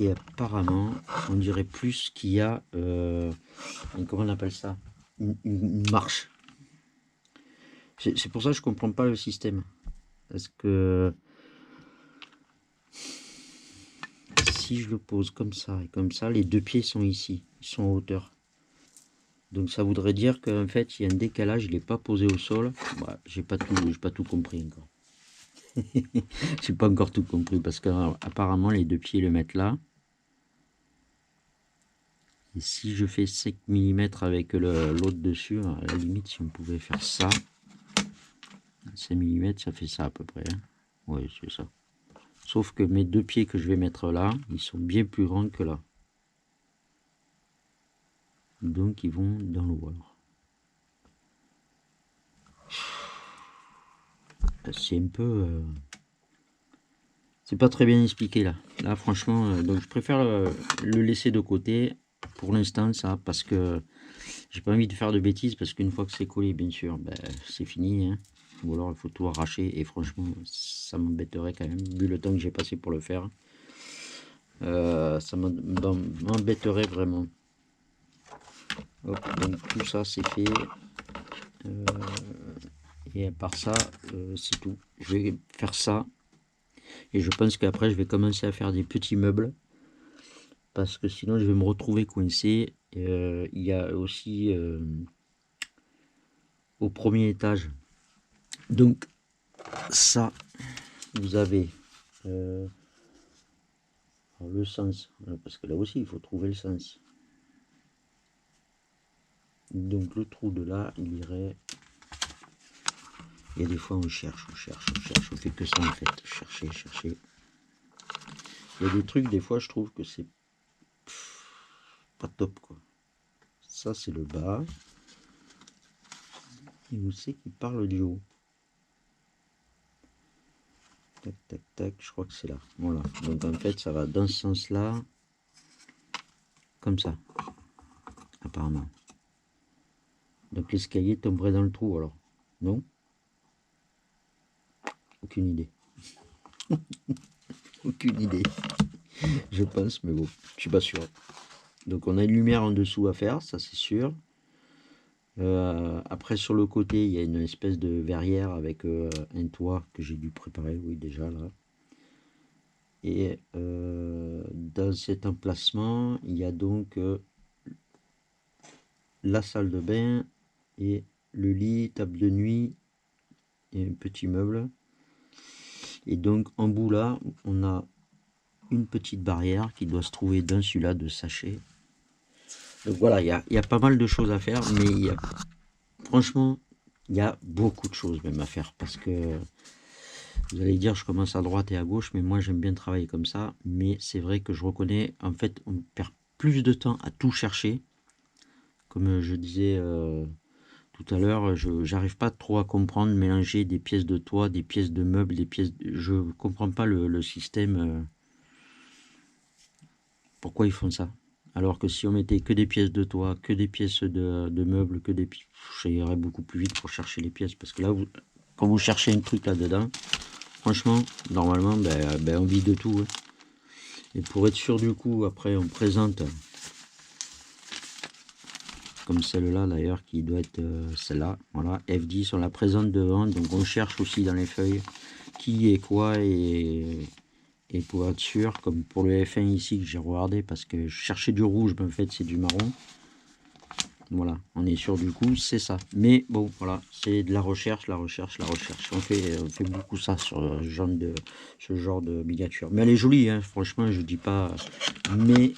Et apparemment, on dirait plus qu'il y a, comment on appelle ça, une marche. C'est pour ça que je comprends pas le système. Parce que si je le pose comme ça et comme ça, les 2 pieds sont ici, ils sont en hauteur. Donc ça voudrait dire qu'en fait il y a un décalage, il n'est pas posé au sol. Bah, j'ai pas tout compris encore. J'ai pas encore tout compris, parce qu'apparemment les 2 pieds le mettent là. Et si je fais 5 mm avec l'autre dessus, à la limite si on pouvait faire ça, 5 mm ça fait ça à peu près. Hein. Oui, c'est ça. Sauf que mes 2 pieds que je vais mettre là, ils sont bien plus grands que là. Donc ils vont dans l'eau alors. C'est un peu... c'est pas très bien expliqué là. Là franchement, donc je préfère le laisser de côté pour l'instant ça, parce que J'ai pas envie de faire de bêtises parce qu'une fois que c'est collé, bien sûr, ben, c'est fini, hein. Ou alors il faut tout arracher et franchement, ça m'embêterait quand même, vu le temps que j'ai passé pour le faire. Ça m'embêterait vraiment. Hop, donc tout ça c'est fait. Et à part ça, c'est tout. Je vais faire ça. Et je pense qu'après, je vais commencer à faire des petits meubles. Parce que sinon, je vais me retrouver coincé. Il y a aussi au premier étage. Donc, ça, vous avez le sens. Parce que là aussi, il faut trouver le sens. Donc, le trou de là, il irait... Il y a des fois, on cherche. On fait que ça, en fait. Chercher. Il y a des trucs, des fois, je trouve que c'est pas top, quoi. Ça, c'est le bas. Et où c'est qui parle du haut? Tac, je crois que c'est là. Voilà. Donc, en fait, ça va dans ce sens-là. Comme ça. Apparemment. Donc, l'escalier tomberait dans le trou, alors. Non? Aucune idée. Aucune idée. Je pense, mais bon, je suis pas sûr. Donc, on a une lumière en dessous à faire, ça c'est sûr. Après, sur le côté, il y a une espèce de verrière avec un toit que j'ai dû préparer, oui, déjà là. Et dans cet emplacement, il y a donc la salle de bain et le lit, table de nuit et un petit meuble. Et donc, en bout là, on a une petite barrière qui doit se trouver dans celui-là de sachet. Donc voilà, il y a pas mal de choses à faire, mais franchement, il y a beaucoup de choses même à faire parce que vous allez dire je commence à droite et à gauche, mais moi j'aime bien travailler comme ça. Mais c'est vrai que je reconnais, en fait, on perd plus de temps à tout chercher. Comme je disais tout à l'heure, je n'arrive pas trop à comprendre, mélanger des pièces de toit, des pièces de meubles, des pièces... Je ne comprends pas le système. Pourquoi ils font ça? Alors que si on mettait que des pièces de toit, que des pièces de meubles, que des pièces... Ça irait beaucoup plus vite pour chercher les pièces. Parce que là, quand vous cherchez un truc là-dedans, franchement, normalement, on vit de tout. Hein. Et pour être sûr du coup, après, on présente... Comme celle-là d'ailleurs, qui doit être celle-là. Voilà, F10, on la présente devant. Donc on cherche aussi dans les feuilles qui est quoi et pour être sûr, comme pour le F1 ici que j'ai regardé parce que je cherchais du rouge, mais en fait c'est du marron. Voilà, on est sûr du coup, c'est ça. Mais bon, voilà, c'est de la recherche. On fait beaucoup ça sur ce genre de miniature. Mais elle est jolie, hein, franchement, je dis pas. Mais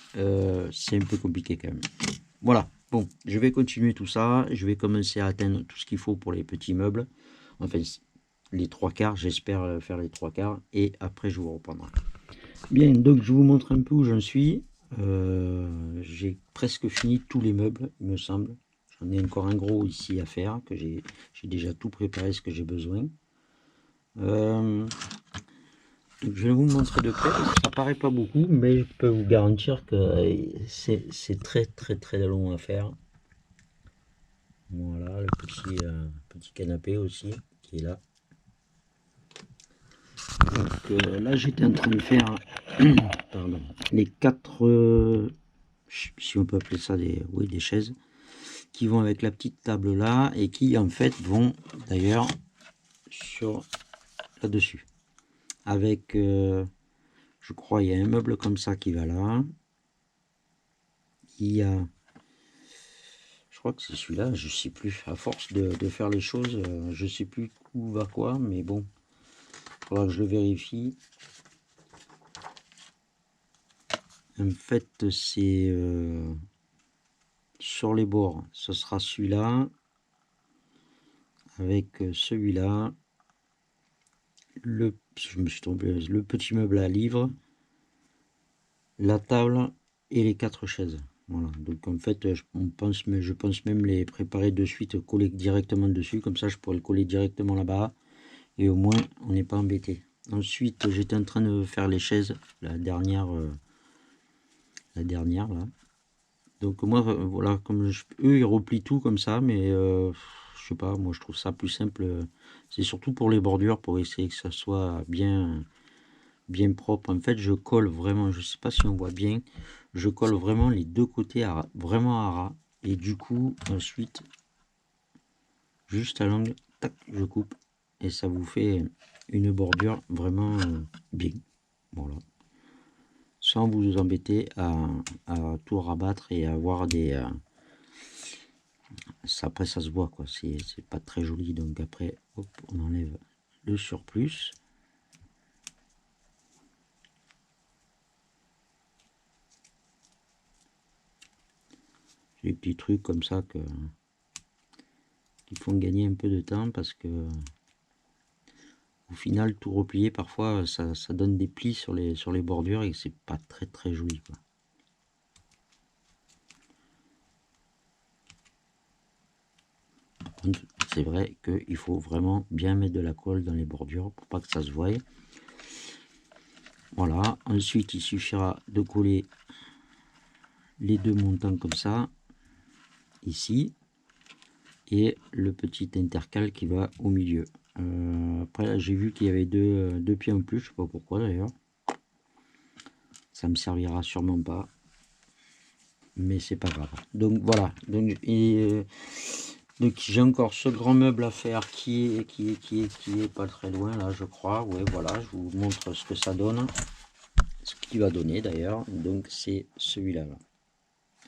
c'est un peu compliqué quand même. Voilà, bon, je vais continuer tout ça. Je vais commencer à atteindre tout ce qu'il faut pour les petits meubles. Enfin, les 3/4, j'espère faire les 3/4. Et après, je vous reprendrai. Bien, donc je vous montre un peu où j'en suis. J'ai presque fini tous les meubles, il me semble. J'en ai encore un gros ici à faire, que j'ai déjà tout préparé ce que j'ai besoin. Donc je vais vous montrer de près, ça paraît pas beaucoup, mais je peux vous garantir que c'est très long à faire. Voilà, le petit canapé aussi, qui est là. Donc là, j'étais en train de faire pardon, les 4... si on peut appeler ça des chaises, qui vont avec la petite table là et qui en fait vont d'ailleurs sur là-dessus. Avec, je crois, il y a un meuble comme ça qui va là. Il y a, je crois que c'est celui-là, je sais plus. À force de faire les choses, je sais plus où va quoi, mais bon, il faudra que je le vérifie. En fait, c'est sur les bords, ce sera celui-là, avec celui-là, je me suis trompé, le petit meuble à livres, la table et les 4 chaises. Voilà, donc en fait, je pense même les préparer de suite, coller directement dessus, comme ça je pourrais le coller directement là-bas, et au moins on n'est pas embêté. Ensuite, j'étais en train de faire les chaises, la dernière là. Donc moi, voilà, eux, ils replient tout comme ça, mais je sais pas, moi je trouve ça plus simple. C'est surtout pour les bordures, pour essayer que ça soit bien propre. En fait, je colle vraiment, je sais pas si on voit bien, je colle vraiment les deux côtés vraiment à ras. Et du coup, ensuite, juste à l'angle, tac, je coupe. Et ça vous fait une bordure vraiment bien. Voilà. Sans vous embêter à tout rabattre et avoir des... après, ça se voit, quoi. C'est pas très joli. Donc après, hop, on enlève le surplus. Des petits trucs comme ça qui font gagner un peu de temps parce que au final, tout replié, parfois, ça donne des plis sur les bordures et c'est pas très joli, quoi. Par contre, c'est vrai qu'il faut vraiment bien mettre de la colle dans les bordures pour pas que ça se voie. Voilà. Ensuite, il suffira de coller les deux montants comme ça, ici, et le petit intercale qui va au milieu. Après, j'ai vu qu'il y avait deux pieds en plus, je sais pas pourquoi d'ailleurs. Ça me servira sûrement pas, mais c'est pas grave. Donc voilà. Donc j'ai encore ce grand meuble à faire qui est pas très loin là, je crois. Ouais, voilà, je vous montre ce que ça donne, ce qu'il va donner d'ailleurs. Donc c'est celui-là, là,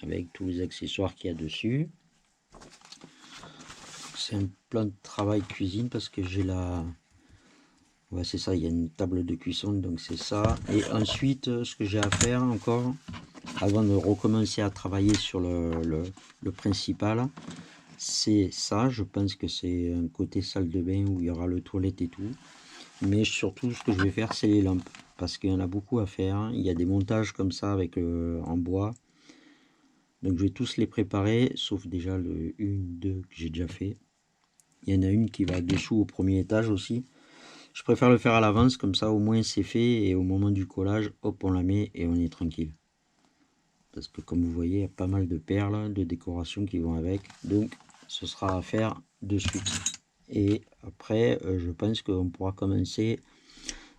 avec tous les accessoires qu'il y a dessus. C'est un plan de travail cuisine parce que j'ai la... Ouais, c'est ça, il y a une table de cuisson, donc c'est ça. Et ensuite, ce que j'ai à faire encore, avant de recommencer à travailler sur le principal, c'est ça. Je pense que c'est un côté salle de bain où il y aura le toilette et tout. Mais surtout, ce que je vais faire, c'est les lampes. Parce qu'il y en a beaucoup à faire. Il y a des montages comme ça avec en bois. Donc je vais tous les préparer, sauf déjà le 1, 2 que j'ai déjà fait. Il y en a une qui va dessous au premier étage aussi. Je préfère le faire à l'avance, comme ça au moins c'est fait. Et au moment du collage, hop, on la met et on est tranquille. Parce que comme vous voyez, il y a pas mal de perles, de décorations qui vont avec. Donc ce sera à faire de suite. Et après, je pense qu'on pourra commencer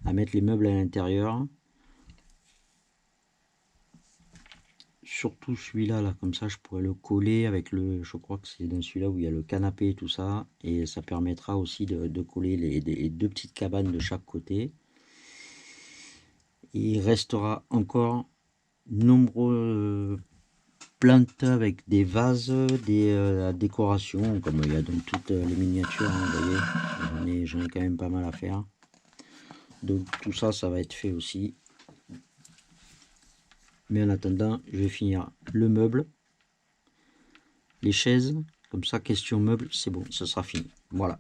à mettre les meubles à l'intérieur. Surtout celui-là, là, comme ça je pourrais le coller avec le... Je crois que c'est dans celui-là où il y a le canapé et tout ça. Et ça permettra aussi de coller les deux petites cabanes de chaque côté. Il restera encore nombreux plantes avec des vases, la décoration, comme il y a dans toutes les miniatures, hein, vous voyez, j'en ai quand même pas mal à faire. Donc tout ça, ça va être fait aussi. Mais en attendant, je vais finir le meuble, les chaises, comme ça, question meuble, c'est bon, ce sera fini. Voilà.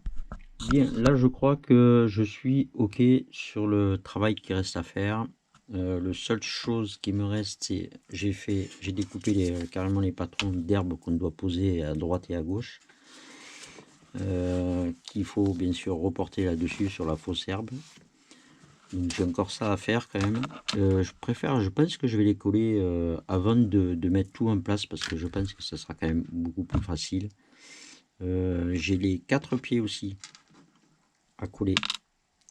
Bien, là je crois que je suis ok sur le travail qui reste à faire. Le seule chose qui me reste, c'est j'ai découpé carrément les patrons d'herbe qu'on doit poser à droite et à gauche. Qu'il faut bien sûr reporter là-dessus sur la fausse herbe. Donc j'ai encore ça à faire quand même. Je pense que je vais les coller avant de mettre tout en place parce que je pense que ça sera quand même beaucoup plus facile. J'ai les 4 pieds aussi à coller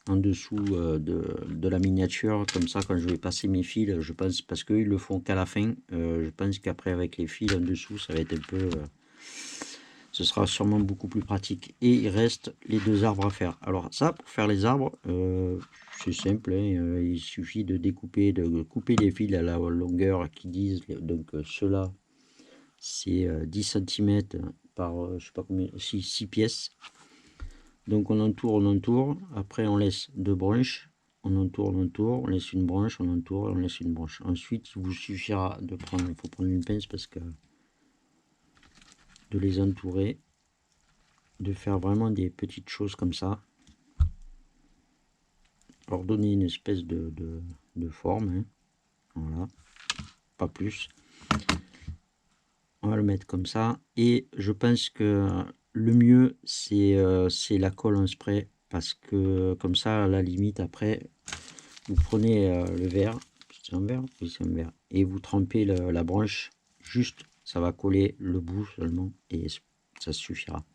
en dessous de la miniature, comme ça quand je vais passer mes fils, je pense, parce qu'ils le font qu'à la fin, je pense qu'après avec les fils en dessous ça va être un peu ce sera sûrement beaucoup plus pratique. Et il reste les 2 arbres à faire. Alors ça, pour faire les arbres, c'est simple, hein, il suffit de couper les fils à la longueur qui disent, donc ceux-là c'est 10 cm par je sais pas combien, 6 pièces. Donc on entoure, après on laisse 2 branches, on entoure, on laisse une branche, on entoure, on laisse une branche. Ensuite il vous suffira de prendre, il faut prendre une pince parce que de les entourer, de faire vraiment des petites choses comme ça, leur donner une espèce de forme, hein. Voilà, pas plus. On va le mettre comme ça, et je pense que le mieux c'est la colle en spray, parce que comme ça à la limite après vous prenez le verre, c'est un verre, oui c'est un verre, et vous trempez la branche juste, ça va coller le bout seulement et ça suffira.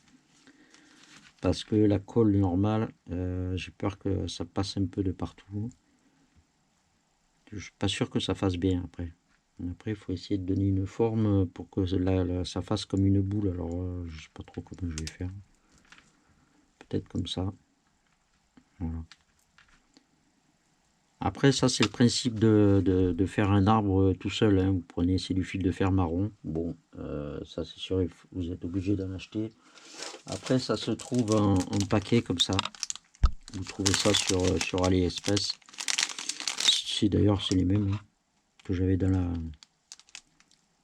Parce que la colle normale, j'ai peur que ça passe un peu de partout. Je suis pas sûr que ça fasse bien après. Après, il faut essayer de donner une forme pour que ça fasse comme une boule. Alors, je sais pas trop comment je vais faire. Peut-être comme ça. Voilà. Après, ça, c'est le principe de faire un arbre tout seul. Hein. Vous prenez, c'est du fil de fer marron. Bon, ça, c'est sûr, vous êtes obligé d'en acheter. Après, ça se trouve en paquet comme ça. Vous trouvez ça sur AliExpress. D'ailleurs, c'est les mêmes hein, que j'avais dans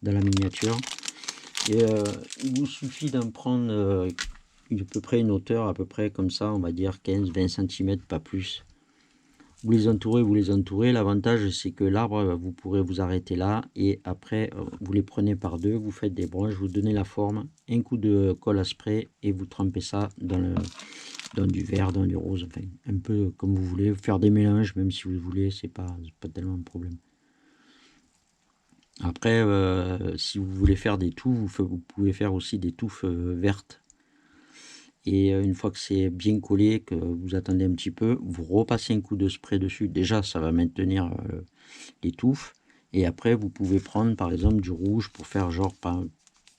la miniature. Et il vous suffit d'en prendre à peu près une hauteur, à peu près comme ça, on va dire 15-20 cm, pas plus. Vous les entourez. L'avantage, c'est que l'arbre, vous pourrez vous arrêter là. Et après, vous les prenez par deux, vous faites des branches, vous donnez la forme, un coup de colle à spray et vous trempez ça dans du vert, dans du rose. Enfin, un peu comme vous voulez. Faire des mélanges, même si vous voulez, c'est pas tellement un problème. Après, si vous voulez faire des touffes, vous pouvez faire aussi des touffes vertes. Et une fois que c'est bien collé, que vous attendez un petit peu, vous repassez un coup de spray dessus. Déjà, ça va maintenir les touffes. Et après, vous pouvez prendre par exemple du rouge pour faire genre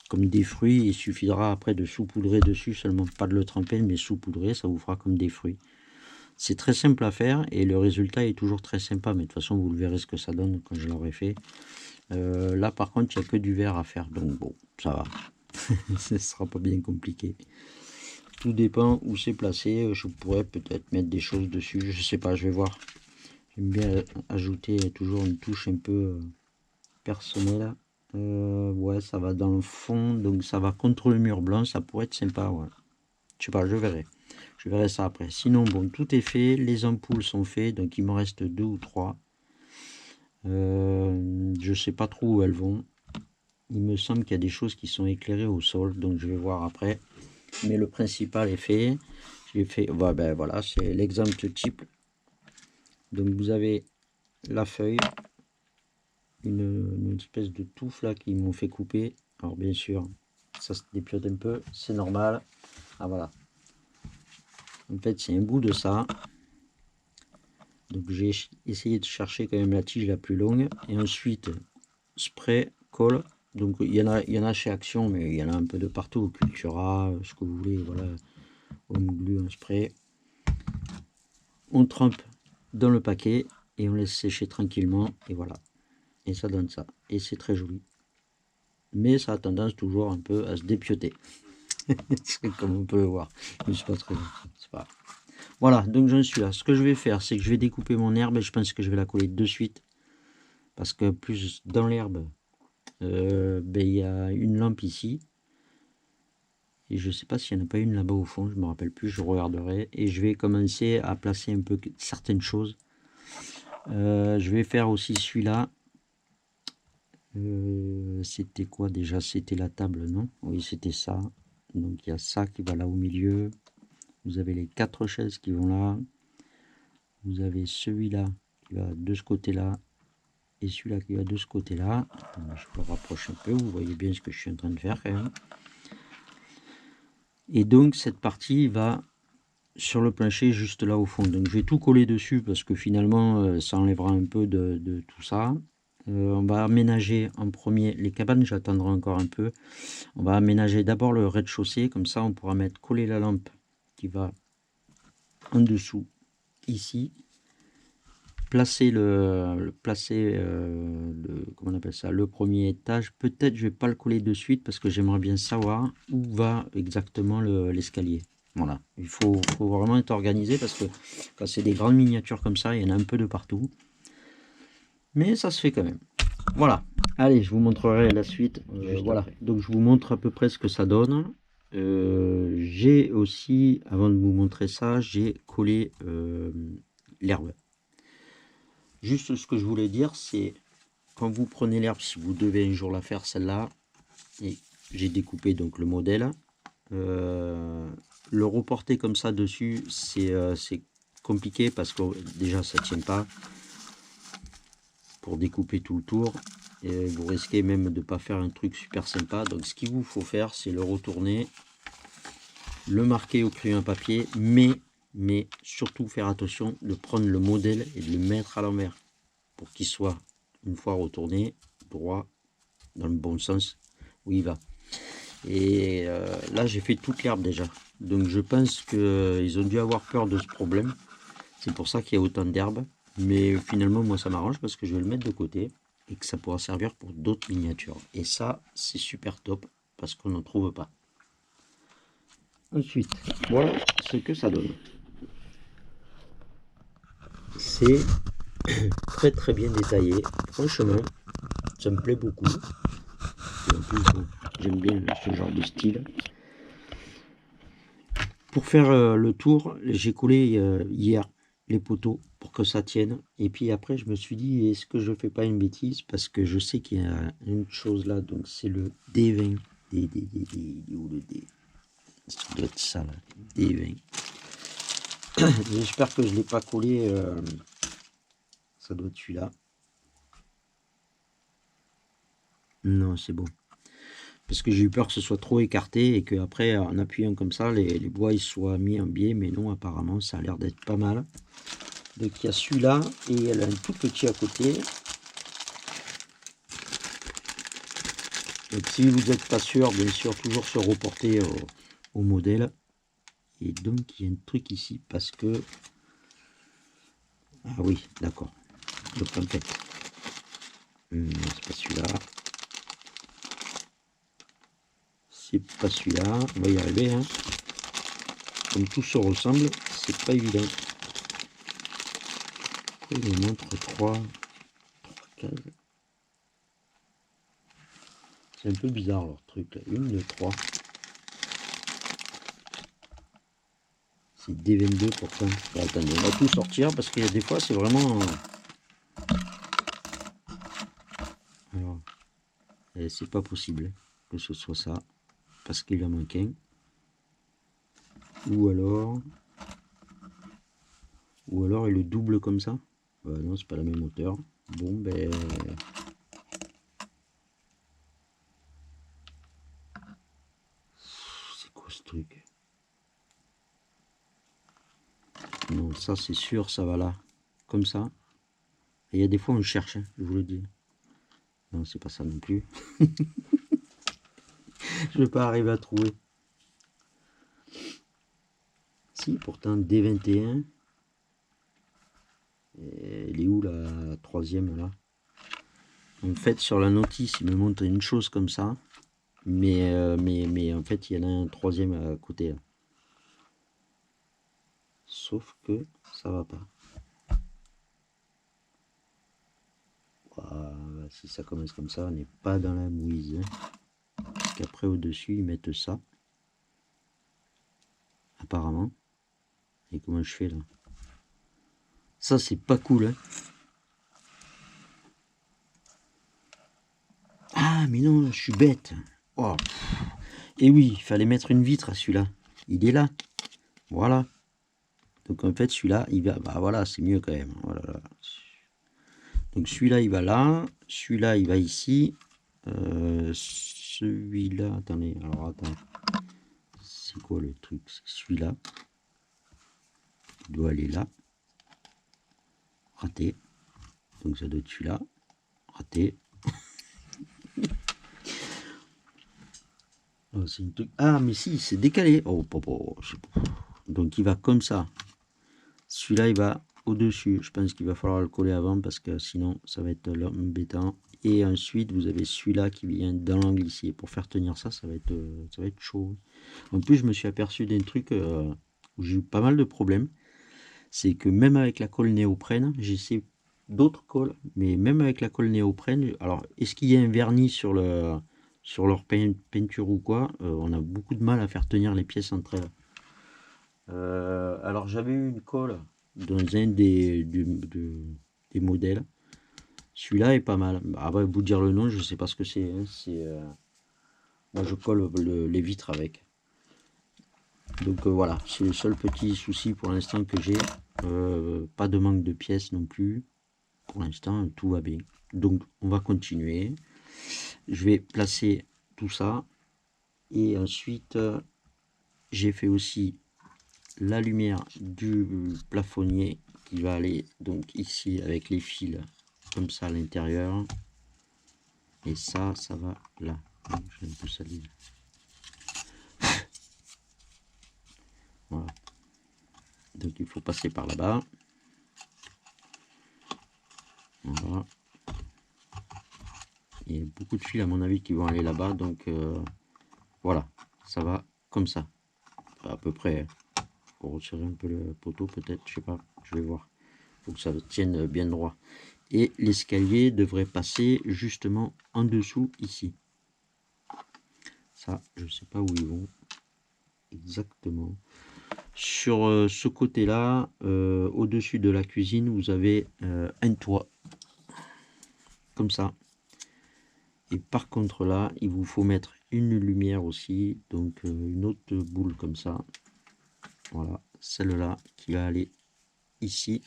comme des fruits. Il suffira après de saupoudrer dessus, seulement pas de le tremper, mais saupoudrer, ça vous fera comme des fruits. C'est très simple à faire et le résultat est toujours très sympa. Mais de toute façon, vous le verrez ce que ça donne quand je l'aurai fait. Là, par contre, il n'y a que du vert à faire. Donc bon, ça va. Ce ne sera pas bien compliqué. Tout dépend où c'est placé. Je pourrais peut-être mettre des choses dessus. Je sais pas, je vais voir. J'aime bien ajouter toujours une touche un peu personnelle. Ouais, ça va dans le fond. Donc ça va contre le mur blanc. Ça pourrait être sympa. Ouais. Je sais pas, je verrai. Je verrai ça après. Sinon, bon, tout est fait. Les ampoules sont faites. Donc il me reste 2 ou 3. Je sais pas trop où elles vont. Il me semble qu'il y a des choses qui sont éclairées au sol. Donc je vais voir après. Mais le principal est fait. J'ai fait, ben voilà, c'est l'exemple type. Donc vous avez la feuille, une espèce de touffe là qu'ils m'ont fait couper. Alors bien sûr, ça se dépiote un peu, c'est normal. Ah voilà. En fait, c'est un bout de ça. Donc j'ai essayé de chercher quand même la tige la plus longue. Et ensuite, spray, colle. Donc il y en a chez Action, mais il y en a un peu de partout. Cultura, ce que vous voulez, voilà. Home glue, un spray. On trempe dans le paquet et on laisse sécher tranquillement et voilà, et ça donne ça et c'est très joli, mais ça a tendance toujours un peu à se dépioter comme on peut le voir, mais c'est pas très grave, c'est pas grave. Voilà, donc j'en suis là. Ce que je vais faire, c'est que je vais découper mon herbe et je pense que je vais la coller de suite parce que plus dans l'herbe il y a une lampe ici et je sais pas s'il n'y en a pas une là-bas au fond, je me rappelle plus, je regarderai et je vais commencer à placer un peu certaines choses. Je vais faire aussi celui-là. C'était quoi déjà? C'était la table, non? Oui, c'était ça. Donc il y a ça qui va là au milieu. Vous avez les 4 chaises qui vont là. Vous avez celui-là qui va de ce côté-là. Et celui-là qui va de ce côté-là. Je vous le rapproche un peu. Vous voyez bien ce que je suis en train de faire quand même. Et donc cette partie va sur le plancher juste là au fond. Donc je vais tout coller dessus parce que finalement ça enlèvera un peu de tout ça. On va aménager en premier les cabanes, j'attendrai encore un peu. On va aménager d'abord le rez-de-chaussée, comme ça on pourra coller la lampe qui va en dessous ici. Placer comment on appelle ça, le premier étage. Peut-être je vais pas le coller de suite parce que j'aimerais bien savoir où va exactement l'escalier. Voilà, il faut vraiment être organisé parce que quand c'est des grandes miniatures comme ça, il y en a un peu de partout. Mais ça se fait quand même. Voilà, allez, je vous montrerai la suite. Voilà, après. Donc je vous montre à peu près ce que ça donne. J'ai aussi, avant de vous montrer ça, j'ai collé l'herbe. Juste ce que je voulais dire, c'est quand vous prenez l'herbe, si vous devez un jour la faire celle-là, et j'ai découpé donc le modèle, le reporter comme ça dessus, c'est compliqué parce que déjà ça tient pas pour découper tout le tour et vous risquez même de ne pas faire un truc super sympa. Donc ce qu'il vous faut faire, c'est le retourner, le marquer au crayon à papier, mais surtout faire attention de prendre le modèle et de le mettre à l'envers pour qu'il soit, une fois retourné, droit, dans le bon sens où il va. Et là, j'ai fait toute l'herbe déjà. Donc je pense qu'ils ont dû avoir peur de ce problème. C'est pour ça qu'il y a autant d'herbe. Mais finalement, moi, ça m'arrange parce que je vais le mettre de côté et que ça pourra servir pour d'autres miniatures. Et ça, c'est super top parce qu'on n'en trouve pas. Ensuite, voilà ce que ça donne. C'est très très bien détaillé. Franchement, ça me plaît beaucoup. Et en plus, j'aime bien ce genre de style. Pour faire le tour, j'ai collé hier les poteaux pour que ça tienne. Et puis après, je me suis dit, est-ce que je fais pas une bêtise? Parce que je sais qu'il y a une chose là, donc c'est le D20. Où le D? Ça doit être ça là, D20. J'espère que je ne l'ai pas collé. Ça doit être celui-là. Non, c'est bon. Parce que j'ai eu peur que ce soit trop écarté et qu'après, en appuyant comme ça, les bois ils soient mis en biais. Mais non, apparemment, ça a l'air d'être pas mal. Donc il y a celui-là et il y a un tout petit à côté. Donc si vous n'êtes pas sûr, bien sûr, toujours se reporter au modèle. Et donc il y a un truc ici parce que... Ah oui, d'accord. Donc en fait, c'est pas celui-là. C'est pas celui-là. On va y arriver. Hein. Comme tout se ressemble, c'est pas évident. Il me montre 3 cases. C'est un peu bizarre leur truc là. 1, 2, 3. C'est D22 pourtant. Bon, attendez, on va tout sortir parce qu'il y a des fois c'est vraiment... Alors, c'est pas possible que ce soit ça. Parce qu'il en manque un. Ou alors il le double comme ça. Non, c'est pas la même hauteur. Bon ben... C'est quoi ce truc? Non, ça c'est sûr, ça va là. Comme ça. Et il y a des fois on cherche, hein, je vous le dis. Non, c'est pas ça non plus. Je vais pas arriver à trouver. Si, pourtant D21. Elle est où la troisième là? En fait, sur la notice, il me montre une chose comme ça. Mais en fait, il y en a un troisième à côté. Là. Sauf que ça va pas. Voilà, si ça commence comme ça, on n'est pas dans la mouise. Hein. Parce qu'après, au-dessus, ils mettent ça. Apparemment. Et comment je fais là? Ça, c'est pas cool. Hein. Ah, mais non, je suis bête. Oh. Et oui, il fallait mettre une vitre à celui-là. Il est là. Voilà. Donc en fait, celui-là, il va... Bah voilà, c'est mieux quand même. Voilà. Donc celui-là, il va là. Celui-là, il va ici. Celui-là... Attendez, alors attends. C'est quoi le truc? C'est celui-là. Il doit aller là. Raté. Donc ça doit être celui-là. Raté. Oh, c'est une truc... Ah, mais si, c'est décalé. Oh, donc il va comme ça. Celui-là, il va au-dessus. Je pense qu'il va falloir le coller avant parce que sinon, ça va être embêtant. Et ensuite, vous avez celui-là qui vient dans l'angle ici. Et pour faire tenir ça, ça va être chaud. En plus, je me suis aperçu d'un truc où j'ai eu pas mal de problèmes. C'est que même avec la colle néoprène, j'essaie d'autres colles, mais même avec la colle néoprène, alors est-ce qu'il y a un vernis sur leur peinture ou quoi? On a beaucoup de mal à faire tenir les pièces entre elles. Alors j'avais eu une colle dans un des modèles. Celui-là est pas mal. Après, vous dire le nom, je sais pas ce que c'est. Hein. Moi, je colle les vitres avec. Donc voilà, c'est le seul petit souci pour l'instant que j'ai. Pas de manque de pièces non plus. Pour l'instant, tout va bien. Donc on va continuer. Je vais placer tout ça. Et ensuite, j'ai fait aussi la lumière du plafonnier qui va aller donc ici avec les fils comme ça à l'intérieur. Et ça va là. J'ai un peu sali. Voilà. Donc il faut passer par là-bas. Voilà. Il y a beaucoup de fils à mon avis qui vont aller là-bas. Donc voilà, ça va comme ça. À peu près. Pour retirer un peu le poteau peut-être, je sais pas, je vais voir. Il faut que ça tienne bien droit. Et l'escalier devrait passer justement en dessous ici. Ça, je sais pas où ils vont exactement. Sur ce côté-là, au-dessus de la cuisine, vous avez un toit. Comme ça. Et par contre là, il vous faut mettre une lumière aussi. Donc une autre boule comme ça. Voilà, celle-là qui va aller ici.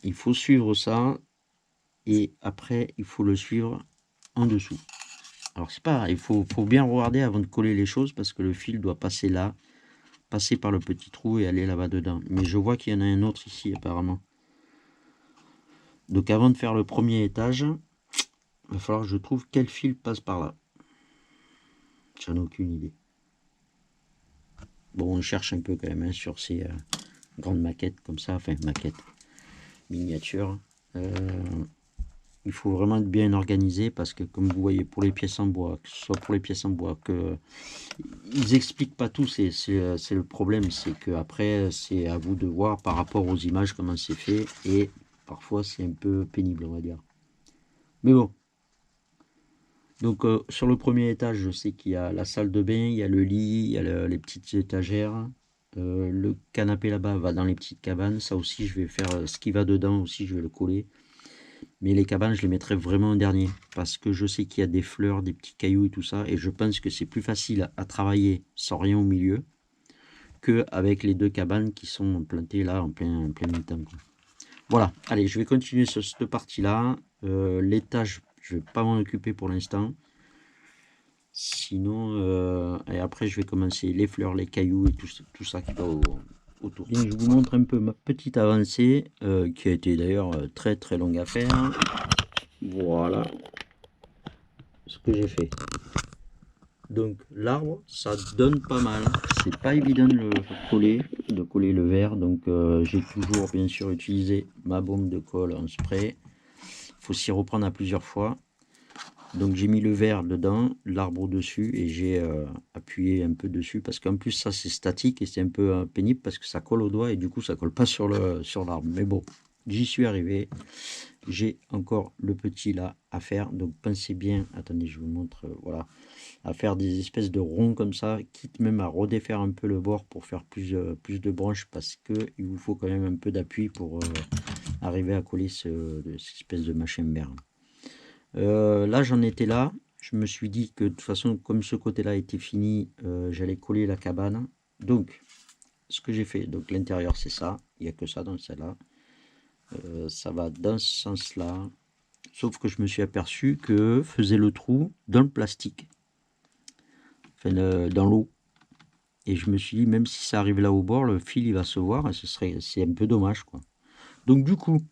Il faut suivre ça. Et après, il faut le suivre en dessous. Alors c'est pas, il faut bien regarder avant de coller les choses parce que le fil doit passer là, passer par le petit trou et aller là-bas dedans. Mais je vois qu'il y en a un autre ici apparemment. Donc avant de faire le premier étage, il va falloir que je trouve quel fil passe par là. J'en ai aucune idée. Bon, on cherche un peu quand même hein, sur ces grandes maquettes comme ça, enfin maquettes, miniatures. Il faut vraiment être bien organisé parce que comme vous voyez pour les pièces en bois, que ce soit pour les pièces en bois, que ils expliquent pas tout, c'est le problème, c'est que après c'est à vous de voir par rapport aux images comment c'est fait et parfois c'est un peu pénible on va dire. Mais bon. Donc sur le premier étage, je sais qu'il y a la salle de bain, il y a le lit, il y a les petites étagères. Le canapé là-bas va dans les petites cabanes. Ça aussi, je vais faire ce qui va dedans aussi, je vais le coller. Mais les cabanes, je les mettrai vraiment en dernier. Parce que je sais qu'il y a des fleurs, des petits cailloux et tout ça. Et je pense que c'est plus facile à travailler sans rien au milieu qu'avec les deux cabanes qui sont plantées là en plein mi-temps. Voilà, allez, je vais continuer sur cette partie-là. L'étage, je ne vais pas m'en occuper pour l'instant. Sinon, et après, je vais commencer les fleurs, les cailloux et tout ça qui va autour. Bien, je vous montre un peu ma petite avancée, qui a été d'ailleurs très très longue à faire. Voilà ce que j'ai fait. Donc l'arbre, ça donne pas mal. C'est pas évident de coller le verre. Donc j'ai toujours bien sûr utilisé ma bombe de colle en spray. Il faut s'y reprendre à plusieurs fois. Donc j'ai mis le verre dedans, l'arbre au-dessus et j'ai appuyé un peu dessus parce qu'en plus ça c'est statique et c'est un peu pénible parce que ça colle au doigt et du coup ça colle pas sur l'arbre. Mais bon, j'y suis arrivé. J'ai encore le petit là à faire. Donc pensez bien, attendez je vous montre, voilà, à faire des espèces de ronds comme ça, quitte même à redéfaire un peu le bord pour faire plus de branches parce que il vous faut quand même un peu d'appui pour arriver à coller cette espèce de machin vert. Là j'en étais là, je me suis dit que de toute façon comme ce côté là était fini, j'allais coller la cabane. Donc ce que j'ai fait, donc l'intérieur c'est ça, il n'y a que ça dans celle-là, ça va dans ce sens là, sauf que je me suis aperçu que faisait le trou dans le plastique, enfin dans l'eau, et je me suis dit même si ça arrive là au bord, le fil il va se voir et c'est un peu dommage quoi. Donc du coup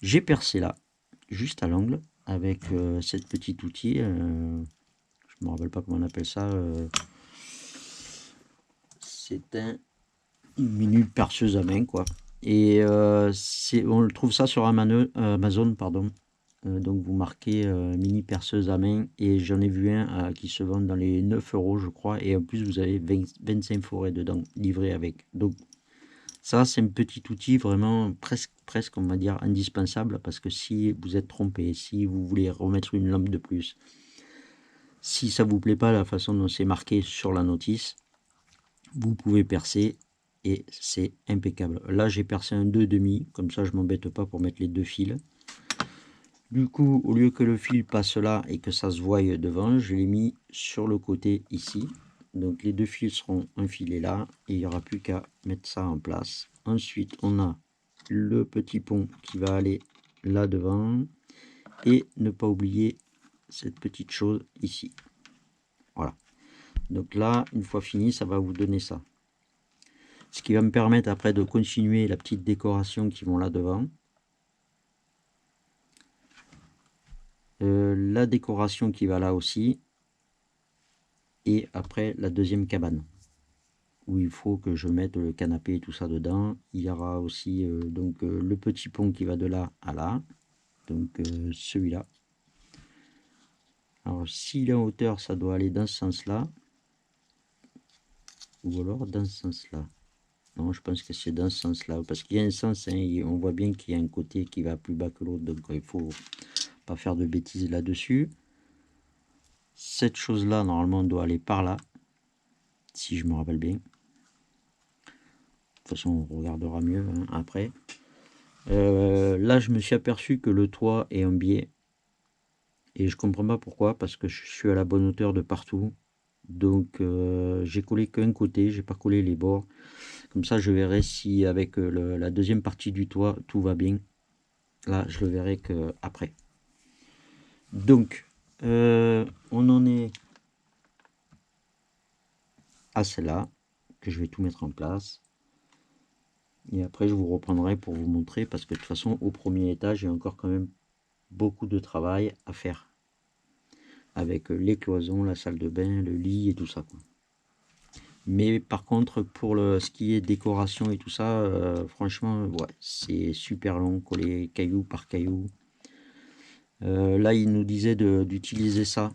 j'ai percé là, juste à l'angle, avec cette petite outil, je me rappelle pas comment on appelle ça, c'est une mini perceuse à main quoi. Et on le trouve ça sur Amazon pardon. Donc vous marquez mini perceuse à main et j'en ai vu un qui se vend dans les 9 € je crois et en plus vous avez 25 forêts dedans livré avec. Donc ça c'est un petit outil vraiment presque on va dire indispensable parce que si vous êtes trompé, si vous voulez remettre une lampe de plus, si ça vous plaît pas la façon dont c'est marqué sur la notice, vous pouvez percer et c'est impeccable. Là j'ai percé un 2,5, comme ça je m'embête pas pour mettre les deux fils. Du coup au lieu que le fil passe là et que ça se voie devant, je l'ai mis sur le côté ici. Donc les deux fils seront enfilés là et il n'y aura plus qu'à mettre ça en place. Ensuite on a le petit pont qui va aller là devant, et ne pas oublier cette petite chose ici. Voilà. Donc là, une fois fini, ça va vous donner ça. Ce qui va me permettre après de continuer la petite décoration qui vont là devant. La décoration qui va là aussi. Et après la deuxième cabane, où il faut que je mette le canapé et tout ça dedans. Il y aura aussi donc le petit pont qui va de là à là. Donc celui-là. Alors s'il est en hauteur, ça doit aller dans ce sens-là. Ou alors dans ce sens-là. Non, je pense que c'est dans ce sens-là. Parce qu'il y a un sens, hein, on voit bien qu'il y a un côté qui va plus bas que l'autre. Donc il faut pas faire de bêtises là-dessus. Cette chose-là, normalement, doit aller par là. Si je me rappelle bien. De toute façon, on regardera mieux hein, après. Là, je me suis aperçu que le toit est un biais. Et je comprends pas pourquoi, parce que je suis à la bonne hauteur de partout. Donc, j'ai collé qu'un côté, j'ai pas collé les bords. Comme ça, je verrai si avec la deuxième partie du toit, tout va bien. Là, je le verrai que après. Donc, on en est à celle-là, que je vais tout mettre en place. Et après, je vous reprendrai pour vous montrer, parce que de toute façon, au premier étage, il y a encore quand même beaucoup de travail à faire. Avec les cloisons, la salle de bain, le lit et tout ça, quoi. Mais par contre, pour ce qui est décoration et tout ça, franchement, ouais, c'est super long, coller caillou par caillou. Là, il nous disait d'utiliser ça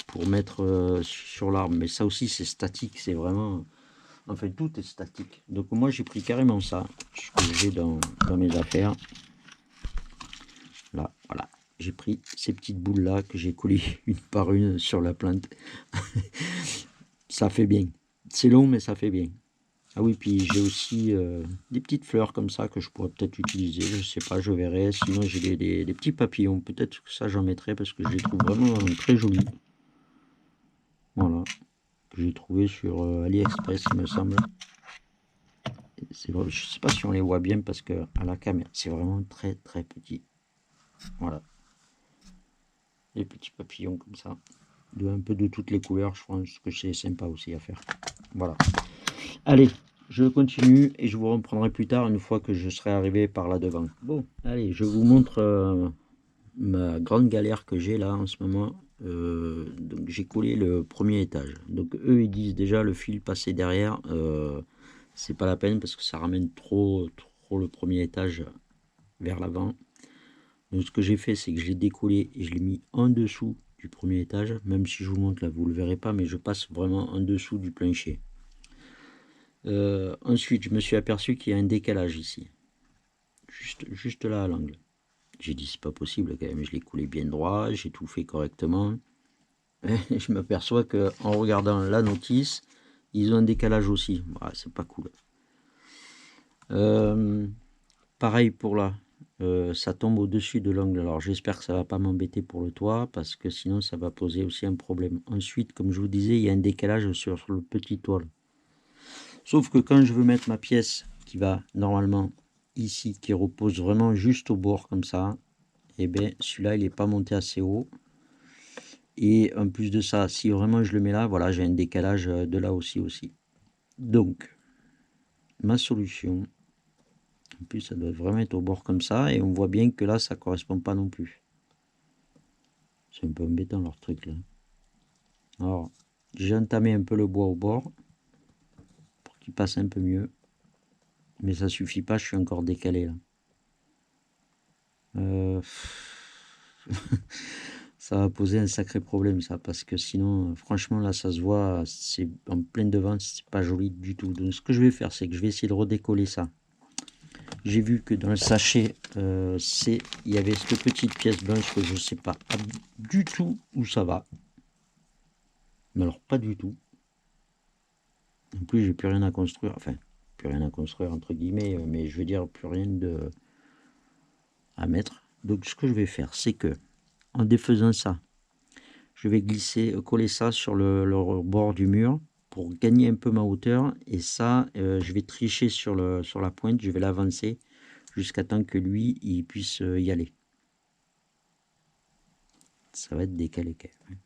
pour mettre sur l'arbre. Mais ça aussi, c'est statique, c'est vraiment... Enfin, tout est statique. Donc moi, j'ai pris carrément ça, ce que j'ai dans mes affaires. Là, voilà. J'ai pris ces petites boules là que j'ai collées une par une sur la plante. Ça fait bien. C'est long, mais ça fait bien. Ah oui, puis j'ai aussi des petites fleurs comme ça que je pourrais peut-être utiliser. Je sais pas, je verrai. Sinon, j'ai des petits papillons. Peut-être que ça, j'en mettrai parce que je les trouve vraiment très jolis. Voilà. Que j'ai trouvé sur AliExpress, il me semble. Vrai, je sais pas si on les voit bien parce que à la caméra, c'est vraiment très très petit. Voilà. Des petits papillons comme ça. Un peu de toutes les couleurs, je pense que c'est sympa aussi à faire. Voilà. Allez, je continue et je vous reprendrai plus tard une fois que je serai arrivé par là devant. Bon, allez, je vous montre ma grande galère que j'ai là en ce moment. Donc j'ai collé le premier étage. Donc eux ils disent déjà le fil passé derrière, c'est pas la peine parce que ça ramène trop le premier étage vers l'avant. Donc ce que j'ai fait, c'est que je l'ai décollé et je l'ai mis en dessous du premier étage. Même si je vous montre là, vous le verrez pas, mais je passe vraiment en dessous du plancher. Ensuite, je me suis aperçu qu'il y a un décalage ici. Juste là à l'angle. J'ai dit, c'est pas possible quand même. Je l'ai coulé bien droit, j'ai tout fait correctement. Et je m'aperçois qu'en regardant la notice, ils ont un décalage aussi. Voilà, c'est pas cool. Pareil pour là. Ça tombe au-dessus de l'angle. Alors j'espère que ça va pas m'embêter pour le toit parce que sinon ça va poser aussi un problème. Ensuite, comme je vous disais, il y a un décalage sur le petit toit. Sauf que quand je veux mettre ma pièce qui va normalement ici, qui repose vraiment juste au bord comme ça, et bien celui-là il n'est pas monté assez haut. Et en plus de ça, si vraiment je le mets là, voilà, j'ai un décalage de là aussi. Donc, ma solution, en plus ça doit vraiment être au bord comme ça, et on voit bien que là ça correspond pas non plus. C'est un peu embêtant leur truc là. Alors, j'ai entamé un peu le bois au bord pour qu'il passe un peu mieux. Mais ça suffit pas, je suis encore décalé là. Ça va poser un sacré problème ça, parce que sinon, franchement là ça se voit, c'est en pleine devant, c'est pas joli du tout. Donc ce que je vais faire, c'est que je vais essayer de redécoller ça. J'ai vu que dans le sachet, il y avait cette petite pièce blanche que je sais pas du tout où ça va. Mais alors pas du tout. En plus, j'ai plus rien à construire. Enfin, plus rien à construire entre guillemets, mais je veux dire plus rien à mettre. Donc ce que je vais faire, c'est que en défaisant ça, je vais coller ça sur le bord du mur pour gagner un peu ma hauteur. Et ça, je vais tricher sur la pointe, je vais l'avancer jusqu'à temps que lui, il puisse y aller. Ça va être décalé quand même.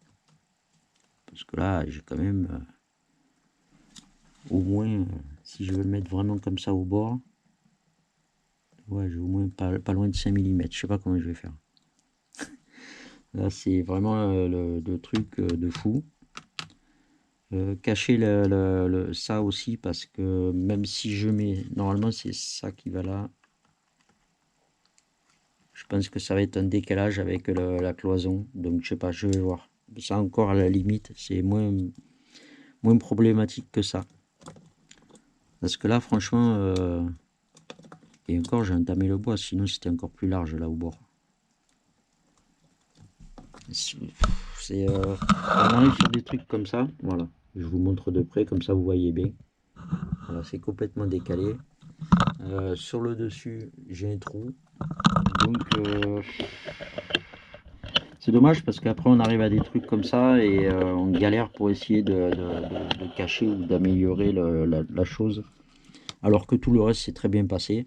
Parce que là, j'ai quand même au moins, si je veux le mettre vraiment comme ça au bord, ouais, j'ai au moins pas loin de 5 mm. Je sais pas comment je vais faire. Là, c'est vraiment le truc de fou. Cacher ça aussi, parce que même si je mets, normalement c'est ça qui va là, je pense que ça va être un décalage avec la cloison, donc je sais pas, je vais voir. Ça encore à la limite, c'est moins problématique que ça. Parce que là franchement, et encore j'ai entamé le bois, sinon c'était encore plus large là au bord. On arrive sur des trucs comme ça, voilà. Je vous montre de près, comme ça vous voyez bien. Voilà, c'est complètement décalé. Sur le dessus, j'ai un trou. Donc, c'est dommage parce qu'après, on arrive à des trucs comme ça et on galère pour essayer de cacher ou d'améliorer la chose. Alors que tout le reste s'est très bien passé.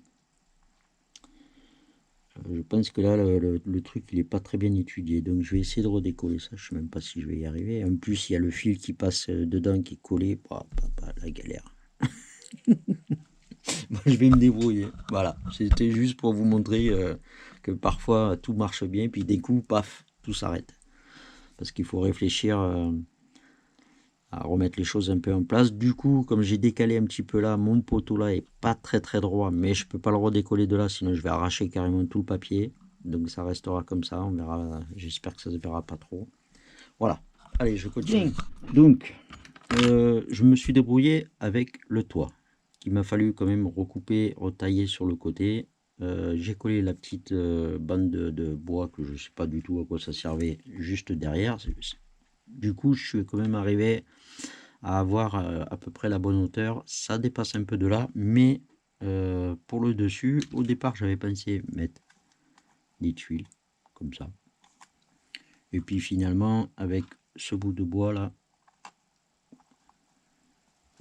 Je pense que là, le truc, il n'est pas très bien étudié. Donc, je vais essayer de redécoller ça. Je ne sais même pas si je vais y arriver. En plus, il y a le fil qui passe dedans, qui est collé. Bah, la galère. Moi, je vais me débrouiller. Voilà. C'était juste pour vous montrer que parfois, tout marche bien. Puis, des coups, paf, tout s'arrête. Parce qu'il faut réfléchir à remettre les choses un peu en place. Du coup, comme j'ai décalé un petit peu là, mon poteau là est pas très très droit, mais je peux pas le redécoller de là, sinon je vais arracher carrément tout le papier. Donc ça restera comme ça, on verra. J'espère que ça se verra pas trop. Voilà. Allez, je continue. Donc, je me suis débrouillé avec le toit. Il m'a fallu quand même recouper, retailler sur le côté. J'ai collé la petite bande de bois que je ne sais pas du tout à quoi ça servait juste derrière. Du coup, je suis quand même arrivé à avoir à peu près la bonne hauteur. Ça dépasse un peu de là, mais pour le dessus, au départ, j'avais pensé mettre des tuiles comme ça. Et puis finalement, avec ce bout de bois là,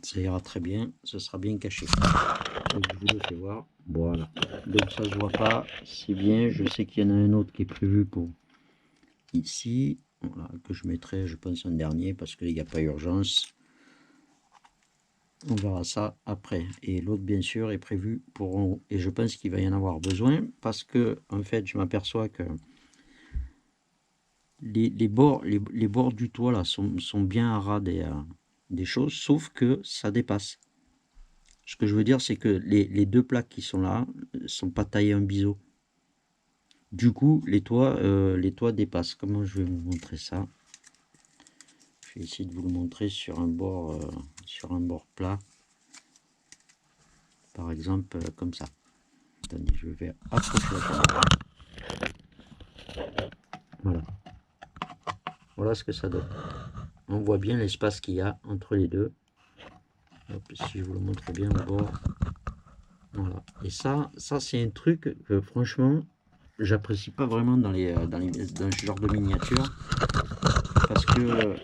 ça ira très bien, ça sera bien caché. Donc je vous le fais voir. Voilà. Donc ça se voit pas, c'est bien. Je sais qu'il y en a un autre qui est prévu pour ici, voilà, que je mettrai, je pense, en dernier parce qu'il n'y a pas urgence. On verra ça après. Et l'autre, bien sûr, est prévu pour en haut. Et je pense qu'il va y en avoir besoin parce que, en fait, je m'aperçois que les bords du toit là sont bien à ras des choses, sauf que ça dépasse. Ce que je veux dire, c'est que les deux plaques qui sont là sont pas taillées en biseau. Du coup, les toits dépassent. Comment je vais vous montrer ça? Je vais essayer de vous le montrer sur un bord plat. Par exemple, comme ça. Attendez, je vais approcher la caméra. Voilà. Voilà ce que ça donne. On voit bien l'espace qu'il y a entre les deux. Hop, si je vous le montre bien au bord. Voilà. Et ça c'est un truc que franchement, j'apprécie pas vraiment dans ce genre de miniature. Parce que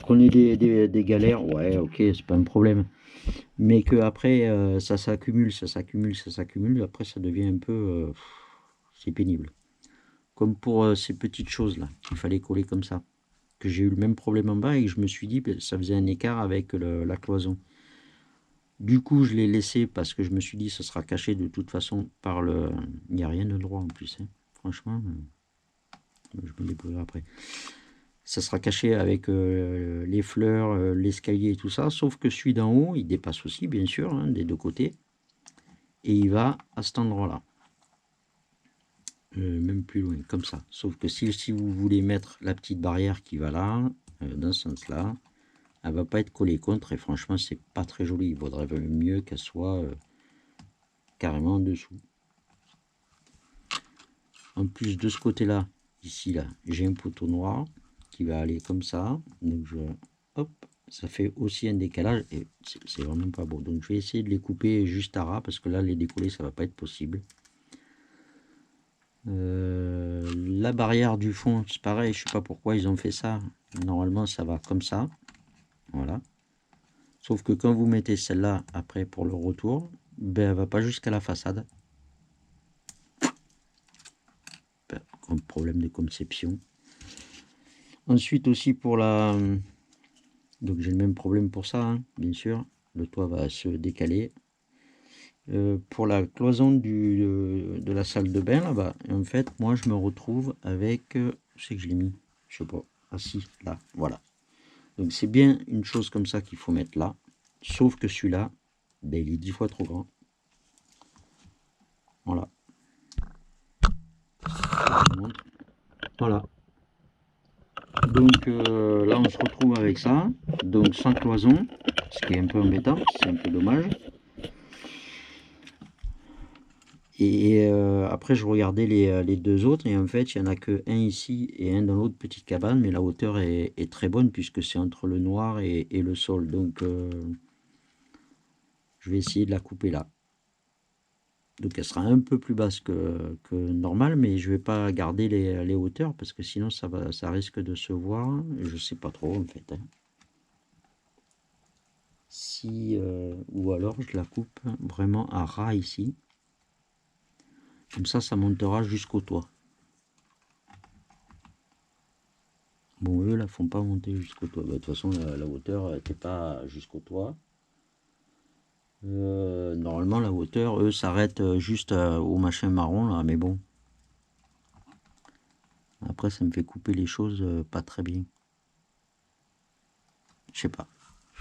qu'on ait des galères, ouais, ok, c'est pas un problème. Mais que après ça s'accumule, après ça devient un peu... c'est pénible. Comme pour ces petites choses là, qu'il fallait coller comme ça. Que j'ai eu le même problème en bas et que je me suis dit que ça faisait un écart avec la cloison. Du coup, je l'ai laissé parce que je me suis dit ça sera caché de toute façon par le... Il n'y a rien de droit en plus. Hein. Franchement, je me débrouillerai après. Ça sera caché avec les fleurs, l'escalier et tout ça. Sauf que celui d'en haut, il dépasse aussi, bien sûr, hein, des deux côtés. Et il va à cet endroit-là. Même plus loin, comme ça. Sauf que si vous voulez mettre la petite barrière qui va là, dans ce sens-là, elle va pas être collée contre et franchement c'est pas très joli. Il vaudrait mieux qu'elle soit carrément en dessous. En plus de ce côté-là, ici là, j'ai un poteau noir qui va aller comme ça. Donc hop, ça fait aussi un décalage et c'est vraiment pas beau. Donc je vais essayer de les couper juste à ras parce que là les décoller ça va pas être possible. La barrière du fond, c'est pareil, je sais pas pourquoi ils ont fait ça. Normalement ça va comme ça. Voilà. Sauf que quand vous mettez celle-là après pour le retour, ben, elle va pas jusqu'à la façade. un problème de conception. Ensuite aussi pour la... Donc j'ai le même problème pour ça, hein, bien sûr. Le toit va se décaler. Pour la cloison de la salle de bain là-bas, en fait, moi je me retrouve avec... je sais que je l'ai mis, je sais pas. Ah si, là, voilà. Donc c'est bien une chose comme ça qu'il faut mettre là. Sauf que celui-là, ben, il est 10 fois trop grand. Voilà. Voilà. Donc là on se retrouve avec ça. Donc sans cloison, ce qui est un peu embêtant, c'est un peu dommage. Et après je regardais les deux autres et en fait il n'y en a que un ici et un dans l'autre petite cabane, mais la hauteur est très bonne puisque c'est entre le noir et le sol. Donc je vais essayer de la couper là. Donc elle sera un peu plus basse que normal, mais je vais pas garder les hauteurs parce que sinon ça risque de se voir. Je sais pas trop en fait. Hein. Si ou alors je la coupe vraiment à ras ici. Comme ça montera jusqu'au toit. Bon, eux la font pas monter jusqu'au toit. Bah, de toute façon, la hauteur n'était pas jusqu'au toit. Normalement, la hauteur, eux, s'arrêtent juste au machin marron là, mais bon. Après, ça me fait couper les choses pas très bien. Je sais pas.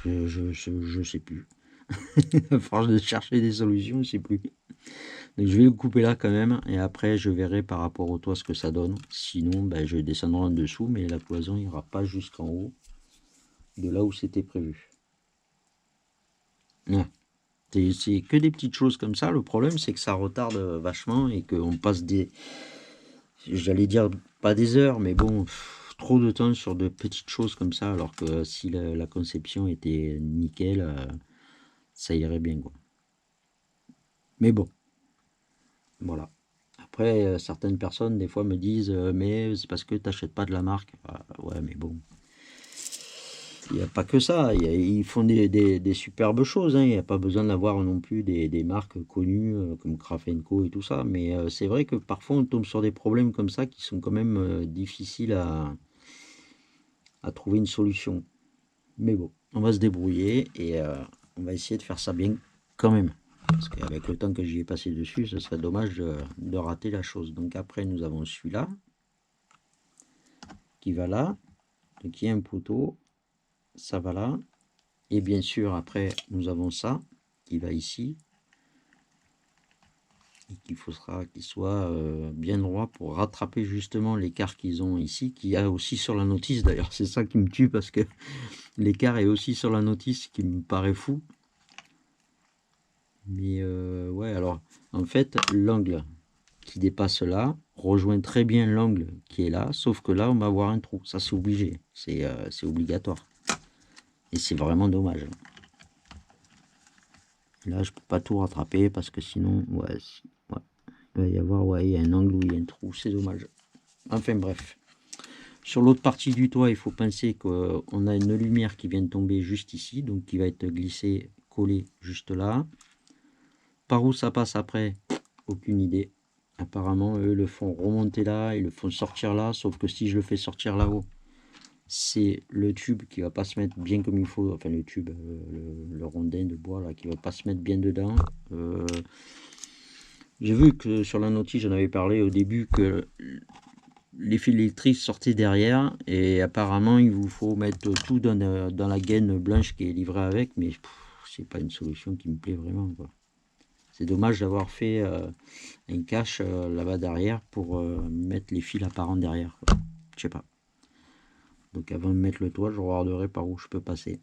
Je sais plus. À force de chercher des solutions, je sais plus. Donc je vais le couper là quand même, et après je verrai par rapport au toit ce que ça donne. Sinon, ben, je descendrai en dessous, mais la cloison ira pas jusqu'en haut de là où c'était prévu. Ouais. C'est que des petites choses comme ça. Le problème, c'est que ça retarde vachement et qu'on passe des... J'allais dire pas des heures, mais bon, trop de temps sur de petites choses comme ça, alors que si la conception était nickel, ça irait bien, quoi. Mais bon, voilà. Après, certaines personnes, des fois, me disent mais c'est parce que tu n'achètes pas de la marque. Ah, ouais, mais bon. Il n'y a pas que ça. Ils font des superbes choses. Hein. Il n'y a pas besoin d'avoir non plus des marques connues comme Craft & Co et tout ça. Mais c'est vrai que parfois, on tombe sur des problèmes comme ça qui sont quand même difficiles à trouver une solution. Mais bon, on va se débrouiller et on va essayer de faire ça bien quand même. Parce qu'avec le temps que j'y ai passé dessus, ce serait dommage de rater la chose. Donc après, nous avons celui-là qui va là. Donc il y a un poteau, ça va là. Et bien sûr, après, nous avons ça qui va ici. Et qu'il faudra qu'il soit bien droit pour rattraper justement l'écart qu'ils ont ici, qu'il y a aussi sur la notice. D'ailleurs, c'est ça qui me tue parce que l'écart est aussi sur la notice, qui me paraît fou. Mais ouais, alors en fait, l'angle qui dépasse là rejoint très bien l'angle qui est là, sauf que là, on va avoir un trou. Ça, c'est obligé, c'est obligatoire. Et c'est vraiment dommage. Là, je peux pas tout rattraper parce que sinon, ouais, il va y avoir, ouais, il y a un angle où il y a un trou, c'est dommage. Enfin bref. Sur l'autre partie du toit, il faut penser qu'on a une lumière qui vient de tomber juste ici, donc qui va être glissée, collée juste là. Par où ça passe après, aucune idée. Apparemment, eux le font remonter là, ils le font sortir là, sauf que si je le fais sortir là-haut, c'est le tube qui va pas se mettre bien comme il faut, enfin le tube, le rondin de bois là, qui va pas se mettre bien dedans. J'ai vu que sur la notice, j'en avais parlé au début, que les fils électriques sortaient derrière, et apparemment il vous faut mettre tout dans la gaine blanche qui est livrée avec, mais c'est pas une solution qui me plaît vraiment, quoi. C'est dommage d'avoir fait un cache là-bas derrière pour mettre les fils apparents derrière, quoi. Je sais pas. Donc avant de mettre le toit, je regarderai par où je peux passer.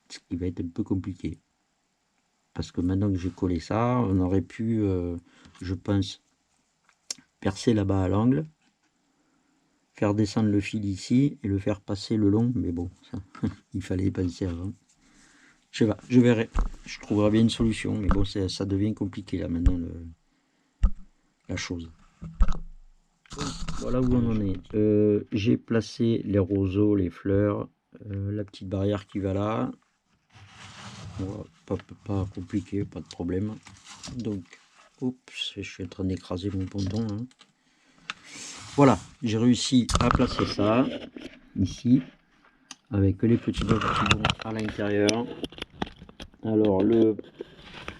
Ce qui va être un peu compliqué. Parce que maintenant que j'ai collé ça, on aurait pu, je pense, percer là-bas à l'angle, faire descendre le fil ici et le faire passer le long. Mais bon, ça, il fallait y penser avant. Je sais pas, je verrai. Je trouverai bien une solution. Mais bon, ça devient compliqué là maintenant, la chose. Voilà où on en est. J'ai placé les roseaux, les fleurs, la petite barrière qui va là. Voilà, pas compliqué, pas de problème. Donc, oups, je suis en train d'écraser mon ponton. Hein. Voilà, j'ai réussi à placer ça ici avec les petits blocs qui vont à l'intérieur. Alors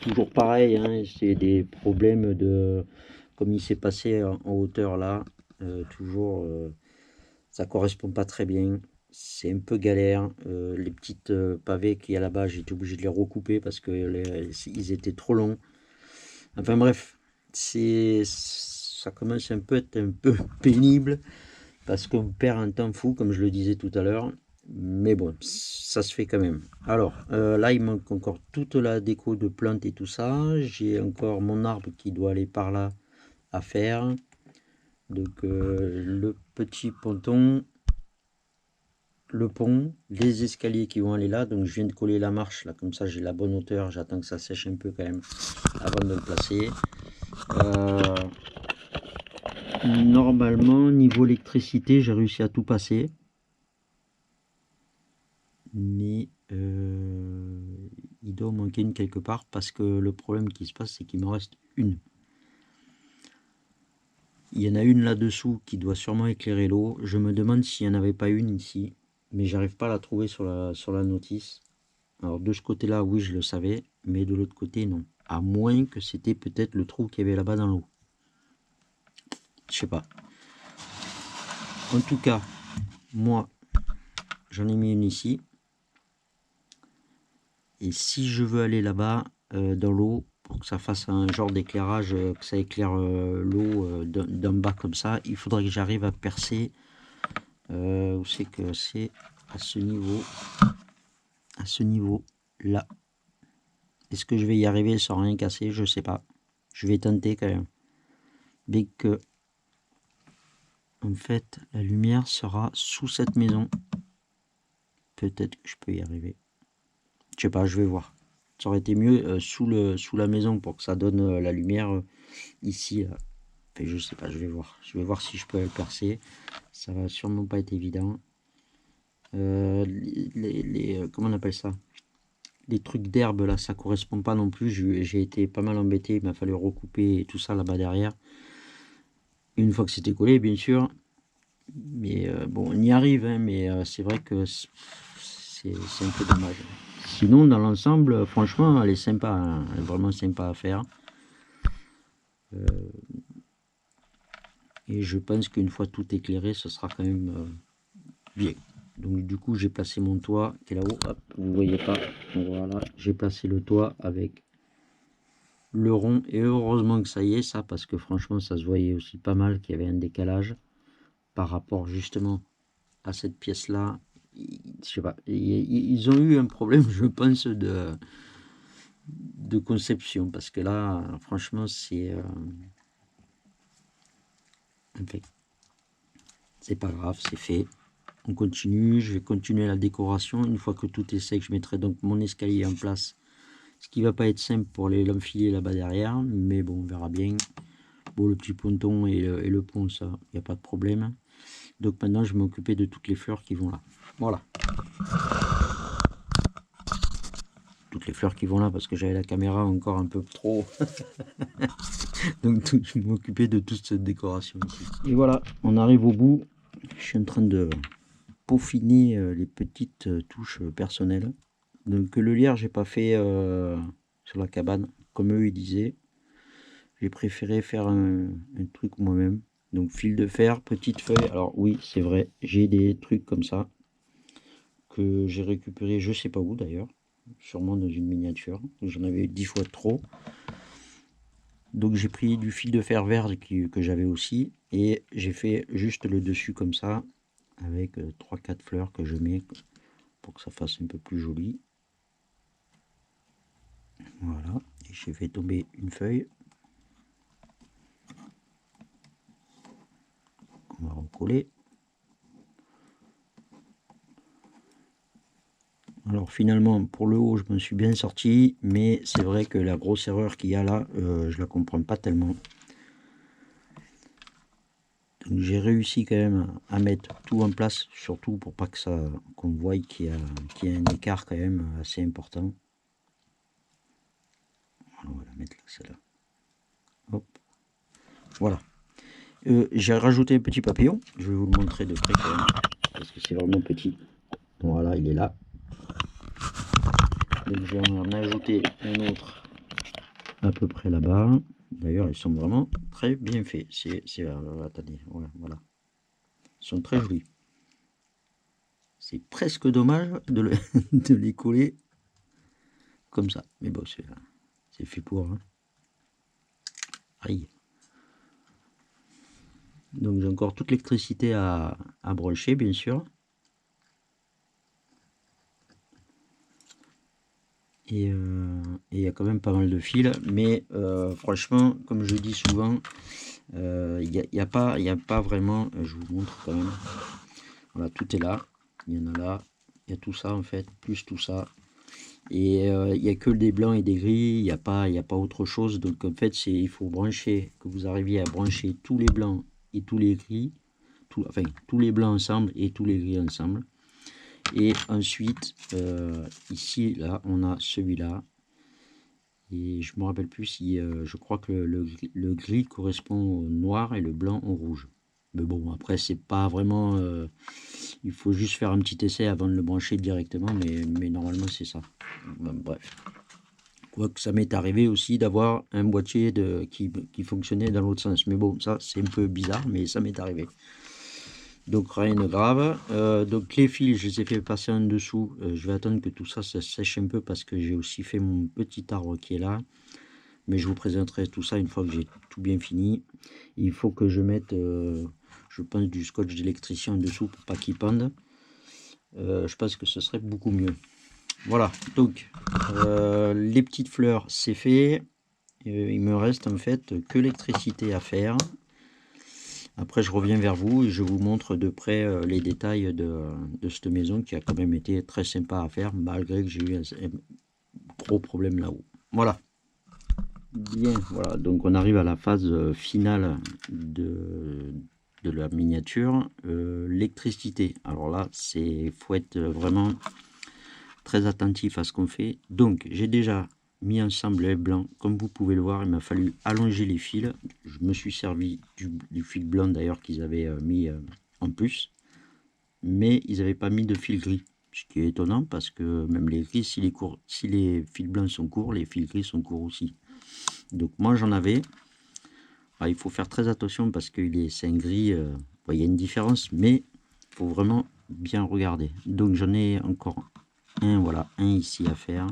toujours pareil, hein, c'est des problèmes de comme il s'est passé en hauteur là, toujours ça correspond pas très bien. C'est un peu galère. Les petites pavés qu'il y a là-bas, j'ai été obligé de les recouper parce que ils étaient trop longs. Enfin bref, ça commence un peu à être un peu pénible parce qu'on perd un temps fou, comme je le disais tout à l'heure. Mais bon, ça se fait quand même. Alors, là, il manque encore toute la déco de plantes et tout ça. J'ai encore mon arbre qui doit aller par là à faire. Donc, le petit ponton, le pont, les escaliers qui vont aller là. Donc, je viens de coller la marche là, comme ça, j'ai la bonne hauteur. J'attends que ça sèche un peu quand même avant de le placer. Normalement, niveau électricité, j'ai réussi à tout passer. Mais il doit en manquer une quelque part parce que le problème qui se passe, c'est qu'il me reste une. Il y en a une là-dessous qui doit sûrement éclairer l'eau. Je me demande s'il n'y en avait pas une ici, mais j'arrive pas à la trouver sur la notice. Alors de ce côté-là, oui, je le savais, mais de l'autre côté, non. À moins que c'était peut-être le trou qu'il y avait là-bas dans l'eau. Je sais pas. En tout cas, moi, j'en ai mis une ici. Et si je veux aller là-bas, dans l'eau, pour que ça fasse un genre d'éclairage, que ça éclaire l'eau d'en bas comme ça, il faudrait que j'arrive à percer. Où c'est que c'est? À ce niveau là. Est-ce que je vais y arriver sans rien casser? Je sais pas. Je vais tenter quand même. Dès que en fait la lumière sera sous cette maison, peut-être que je peux y arriver. Je sais pas, je vais voir. Ça aurait été mieux sous la maison pour que ça donne la lumière ici. Enfin, je sais pas, je vais voir. Je vais voir si je peux le percer. Ça va sûrement pas être évident. Comment on appelle ça? Les trucs d'herbe là, ça correspond pas non plus. J'ai été pas mal embêté. Il m'a fallu recouper tout ça là-bas derrière. Une fois que c'était collé, bien sûr. Mais bon, on y arrive, hein, mais c'est vrai que c'est un peu dommage. Sinon, dans l'ensemble, franchement, elle est sympa, hein. Elle est vraiment sympa à faire. Et je pense qu'une fois tout éclairé, ce sera quand même bien. Donc du coup, j'ai placé mon toit qui est là-haut. Hop, vous voyez pas. Voilà, j'ai placé le toit avec le rond. Et heureusement que ça y est, ça, parce que franchement, ça se voyait aussi pas mal qu'il y avait un décalage par rapport justement à cette pièce-là. Je sais pas, ils ont eu un problème, je pense, de conception, parce que là, franchement, c'est c'est pas grave, c'est fait. On continue, je vais continuer la décoration. Une fois que tout est sec, je mettrai donc mon escalier en place. Ce qui va pas être simple pour les l'enfiler là-bas derrière, mais bon, on verra bien. Bon, le petit ponton et le pont, ça, il n'y a pas de problème. Donc maintenant, je vais m'occuper de toutes les fleurs qui vont là. Voilà. Toutes les fleurs qui vont là, parce que j'avais la caméra encore un peu trop. Donc je vais m'occuper de toute cette décoration ici. Et voilà, on arrive au bout. Je suis en train de peaufiner les petites touches personnelles. Donc le lierre, j'ai pas fait sur la cabane, comme eux ils disaient. J'ai préféré faire un truc moi-même. Donc fil de fer, petite feuille. Alors oui, c'est vrai, j'ai des trucs comme ça que j'ai récupéré, je sais pas où d'ailleurs, sûrement dans une miniature. J'en avais 10 fois trop. Donc j'ai pris du fil de fer vert que j'avais aussi et j'ai fait juste le dessus comme ça avec 3-4 fleurs que je mets pour que ça fasse un peu plus joli. Voilà, et j'ai fait tomber une feuille. On va recoller. Alors finalement, pour le haut, je me suis bien sorti, mais c'est vrai que la grosse erreur qu'il y a là, je la comprends pas tellement. Donc j'ai réussi quand même à mettre tout en place, surtout pour pas que ça, qu'on voie qu'il y a un écart quand même assez important. On va la mettre là, celle-là. Hop. Voilà. J'ai rajouté un petit papillon, je vais vous le montrer de près quand même, parce que c'est vraiment petit. Voilà, il est là. Donc je vais en ajouter un autre à peu près là-bas. D'ailleurs, ils sont vraiment très bien faits. Attendez, voilà. Ils sont très jolis. C'est presque dommage de, de les coller comme ça. Mais bon, c'est fait pour. Hein. Aïe. Donc j'ai encore toute l'électricité à brancher, bien sûr. Et il y a quand même pas mal de fils. Mais franchement, comme je dis souvent, il n'y a pas vraiment... je vous montre quand même. Voilà, tout est là. Il y en a là. Il y a tout ça en fait, plus tout ça. Et il n'y a que des blancs et des gris, il n'y a pas autre chose. Donc en fait, il faut brancher, que vous arriviez à brancher tous les blancs et tous les gris, enfin tous les blancs ensemble et tous les gris ensemble. Et ensuite, ici, là, on a celui-là. Et je me rappelle plus si, je crois que le gris correspond au noir et le blanc au rouge. Mais bon, après, c'est pas vraiment... il faut juste faire un petit essai avant de le brancher directement, mais normalement, c'est ça. Bref. Quoique ça m'est arrivé aussi d'avoir un boîtier qui fonctionnait dans l'autre sens. Mais bon, ça, c'est un peu bizarre, mais ça m'est arrivé. Donc, rien de grave. Donc, les fils, je les ai fait passer en dessous. Je vais attendre que tout ça, ça sèche un peu parce que j'ai aussi fait mon petit arbre qui est là. Mais je vous présenterai tout ça une fois que j'ai tout bien fini. Il faut que je mette, je pense, du scotch d'électricien en dessous pour pas qu'il pende. Je pense que ce serait beaucoup mieux. Voilà, donc les petites fleurs, c'est fait. Il me reste en fait que l'électricité à faire. Après, je reviens vers vous et je vous montre de près les détails de cette maison qui a quand même été très sympa à faire, malgré que j'ai eu un gros problème là-haut. Voilà. Bien, voilà, donc on arrive à la phase finale de la miniature. L'électricité, alors là, faut être vraiment très attentif à ce qu'on fait. Donc, j'ai déjà mis ensemble les blancs. Comme vous pouvez le voir, il m'a fallu allonger les fils. Je me suis servi du fil blanc d'ailleurs qu'ils avaient mis en plus. Mais ils n'avaient pas mis de fil gris. Ce qui est étonnant parce que même les gris, si les fils blancs sont courts, les fils gris sont courts aussi. Donc moi j'en avais. Alors, il faut faire très attention parce que c'est un gris. Il y a une différence, mais il faut vraiment bien regarder. Donc j'en ai encore voilà, un ici à faire.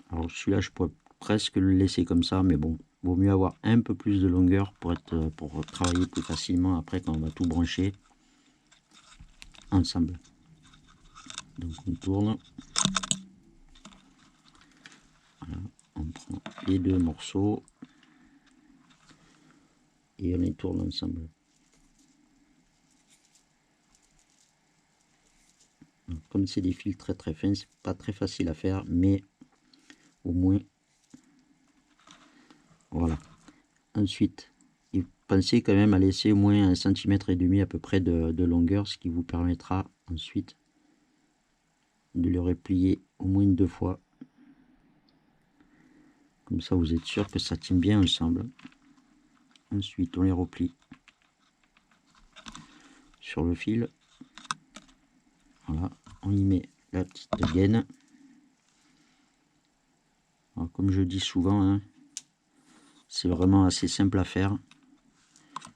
Alors celui-là, je pourrais presque le laisser comme ça, mais bon, vaut mieux avoir un peu plus de longueur pour travailler plus facilement après quand on va tout brancher ensemble. Donc on tourne. Voilà, on prend les deux morceaux et on les tourne ensemble. Comme c'est des fils très très fins, c'est pas très facile à faire, mais au moins voilà. Ensuite, pensez quand même à laisser au moins 1,5 cm à peu près de longueur, ce qui vous permettra ensuite de le replier au moins 2 fois. Comme ça, vous êtes sûr que ça tient bien ensemble. Ensuite, on les replie sur le fil. Voilà, on y met la petite gaine. Alors, comme je dis souvent, hein, c'est vraiment assez simple à faire.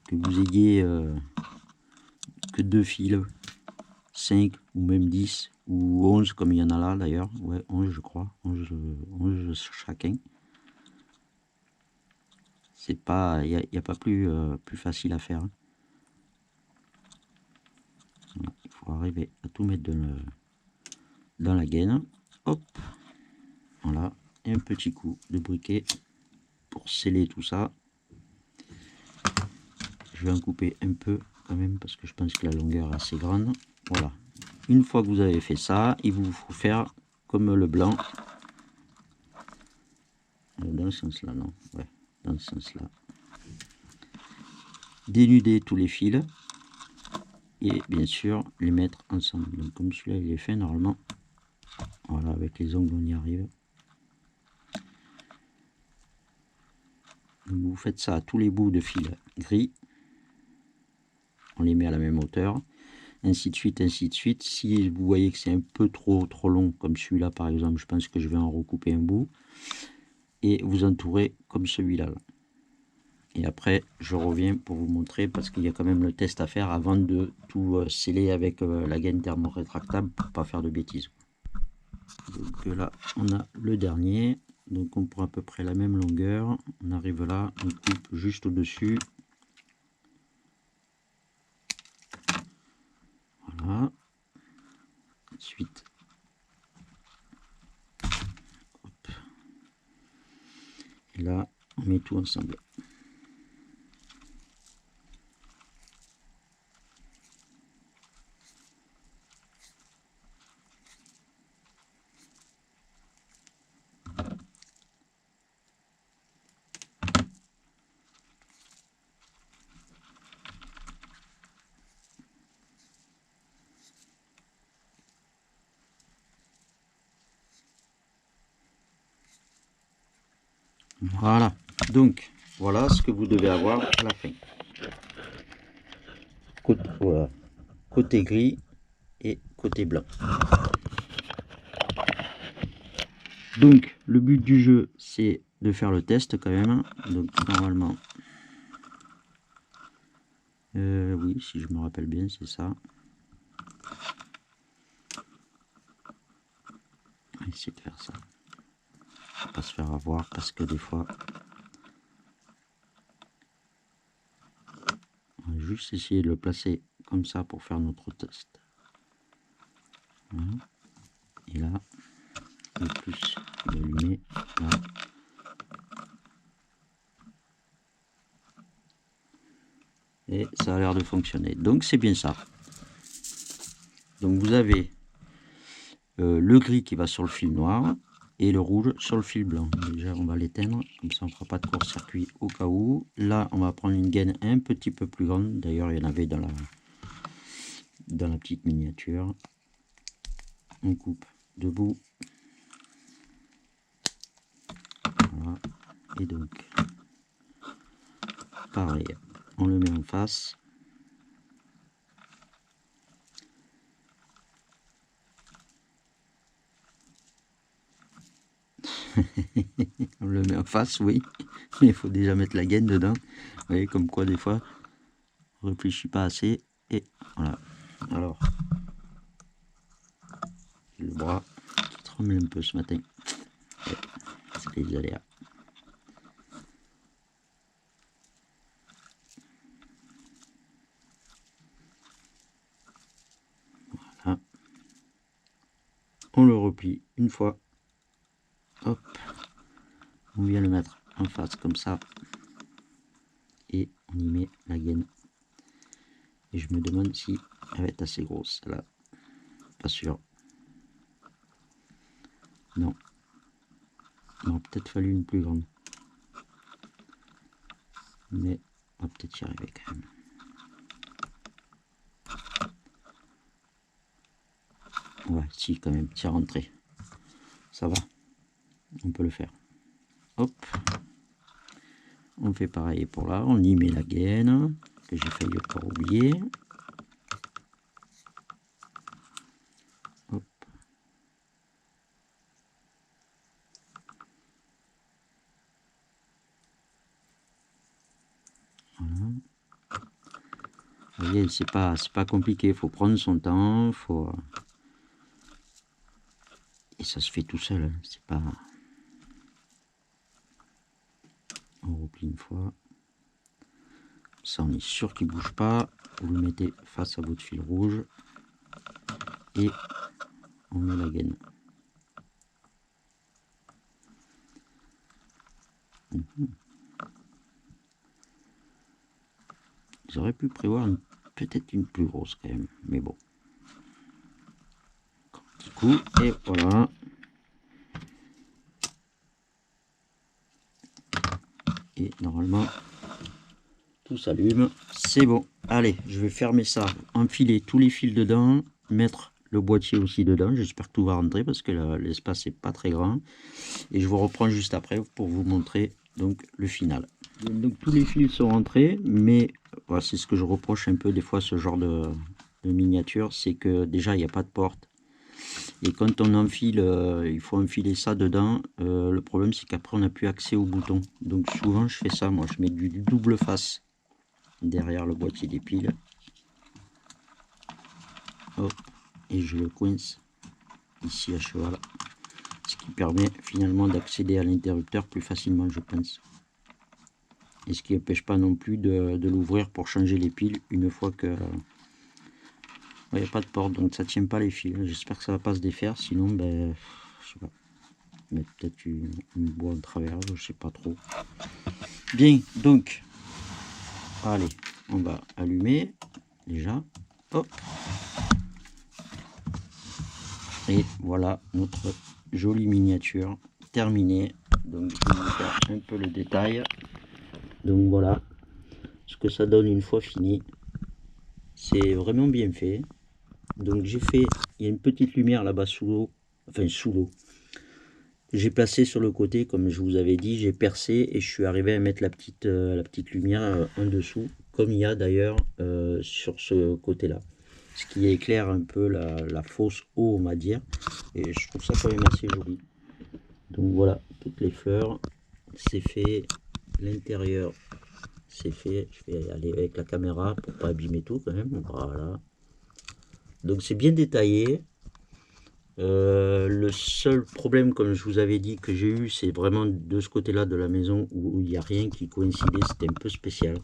Que vous ayez que 2 fils, 5 ou même 10 ou 11 comme il y en a là d'ailleurs. Ouais, 11 je crois, 11 chacun. C'est pas, il n'y a pas plus facile à faire. Voilà, il faut arriver à tout mettre dans la gaine. Hop, voilà, et un petit coup de briquet pour sceller tout ça. Je vais en couper un peu quand même parce que je pense que la longueur est assez grande. Voilà. Une fois que vous avez fait ça, il vous faut faire comme le blanc. Dans ce sens-là, non. Ouais, dans ce sens-là. Dénuder tous les fils. Et bien sûr, les mettre ensemble. Donc comme celui-là, il est fait normalement. Voilà, avec les ongles, on y arrive. Donc vous faites ça à tous les bouts de fil gris. On les met à la même hauteur. Ainsi de suite, ainsi de suite. Si vous voyez que c'est un peu trop long, comme celui-là par exemple, je pense que je vais en recouper un bout. Et vous entourez comme celui-là. Et après, je reviens pour vous montrer, parce qu'il y a quand même le test à faire avant de tout sceller avec la gaine thermorétractable pour pas faire de bêtises. Donc là, on a le dernier. Donc on prend à peu près la même longueur. On arrive là, on coupe juste au-dessus. Voilà. Ensuite, hop. Et là, on met tout ensemble. Voilà, donc voilà ce que vous devez avoir à la fin. Voilà. Côté gris et côté blanc. Donc le but du jeu, c'est de faire le test quand même. Donc normalement, oui, si je me rappelle bien, c'est ça. On va essayer de faire ça. On va pas se faire avoir parce que des fois, on va juste essayer de le placer comme ça pour faire notre test. Voilà. Et là, le plus d'allumer là. Et ça a l'air de fonctionner. Donc c'est bien ça. Donc vous avez le gris qui va sur le fil noir et le rouge sur le fil blanc. Déjà on va l'éteindre, comme ça on ne fera pas de court-circuit au cas où. Là on va prendre une gaine un petit peu plus grande. D'ailleurs il y en avait dans la petite miniature. On coupe deux bouts. Voilà. Et donc pareil, on le met en face. On le met en face, oui, mais il faut déjà mettre la gaine dedans. Vous voyez, comme quoi des fois on réfléchit pas assez. Et voilà. Alors le bras qui tremble un peu ce matin. C'est les aléas. Voilà. On le replie une fois. Hop. On vient le mettre en face comme ça. Et on y met la gaine. Et je me demande si elle va être assez grosse. Là, pas sûr. Non. Il m'aurait peut-être fallu une plus grande. Mais on va peut-être y arriver quand même. Ouais, si, quand même, tiens, rentrée. Ça va. On peut le faire. Hop. On fait pareil pour là. On y met la gaine, que j'ai failli encore oublier. Hop. Voilà. Vous voyez, c'est pas compliqué. Il faut prendre son temps. Et ça se fait tout seul. Hein. C'est pas... On replie une fois. Ça, on est sûr qu'il ne bouge pas. Vous le mettez face à votre fil rouge. Et on met la gaine. J'aurais pu prévoir peut-être une plus grosse quand même. Mais bon. Du coup, et voilà. Et normalement, tout s'allume. C'est bon. Allez, je vais fermer ça, enfiler tous les fils dedans, mettre le boîtier aussi dedans. J'espère que tout va rentrer parce que l'espace n'est pas très grand. Et je vous reprends juste après pour vous montrer donc le final. Donc tous les fils sont rentrés, mais voilà, c'est ce que je reproche un peu des fois ce genre de miniature, c'est que déjà il n'y a pas de porte. Et quand on enfile, il faut enfiler ça dedans. Le problème c'est qu'après on n'a plus accès au bouton. Donc souvent je fais ça, moi je mets du double face derrière le boîtier des piles. Hop, et je le coince ici à cheval. Ce qui permet finalement d'accéder à l'interrupteur plus facilement, je pense. Et ce qui n'empêche pas non plus de l'ouvrir pour changer les piles une fois que il n'y a pas de porte, donc ça tient pas les fils. J'espère que ça va pas se défaire, sinon ben je sais pas, mettre peut-être une boîte en travers, je sais pas trop. Bien, donc allez, on va allumer déjà. Hop. Et voilà notre jolie miniature terminée. Donc je vais vous faire un peu le détail. Donc voilà ce que ça donne une fois fini. C'est vraiment bien fait. Donc j'ai fait, il y a une petite lumière là-bas sous l'eau, enfin sous l'eau. J'ai placé sur le côté, comme je vous avais dit, j'ai percé et je suis arrivé à mettre la petite lumière en dessous, comme il y a d'ailleurs sur ce côté-là. Ce qui éclaire un peu la fausse eau, on va dire. Et je trouve ça quand même assez joli. Donc voilà, toutes les fleurs, c'est fait. L'intérieur, c'est fait. Je vais aller avec la caméra pour pas abîmer tout quand même. Voilà. Donc c'est bien détaillé. Le seul problème, comme je vous avais dit, que j'ai eu, c'est vraiment de ce côté-là de la maison où il n'y a rien qui coïncidait. C'était un peu spécial.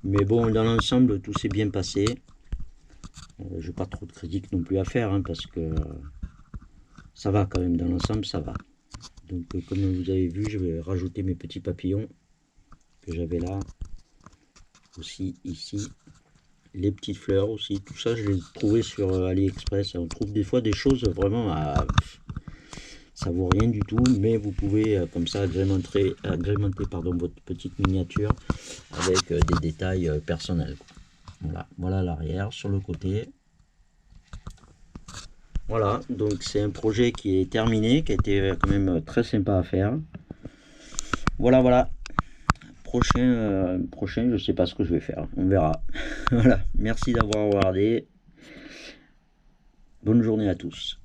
Mais bon, dans l'ensemble, tout s'est bien passé. Je n'ai pas trop de critiques non plus à faire, hein, parce que ça va quand même. Dans l'ensemble, ça va. Donc, comme vous avez vu, je vais rajouter mes petits papillons que j'avais là. Aussi, ici. Les petites fleurs aussi. Tout ça, je l'ai trouvé sur AliExpress. On trouve des fois des choses vraiment à... Ça vaut rien du tout, mais vous pouvez comme ça agrémenter votre petite miniature avec des détails personnels. Voilà, voilà l'arrière sur le côté. Voilà, donc c'est un projet qui est terminé, qui a été quand même très sympa à faire. Voilà, voilà. Prochain, je sais pas ce que je vais faire, on verra. Voilà, merci d'avoir regardé. Bonne journée à tous.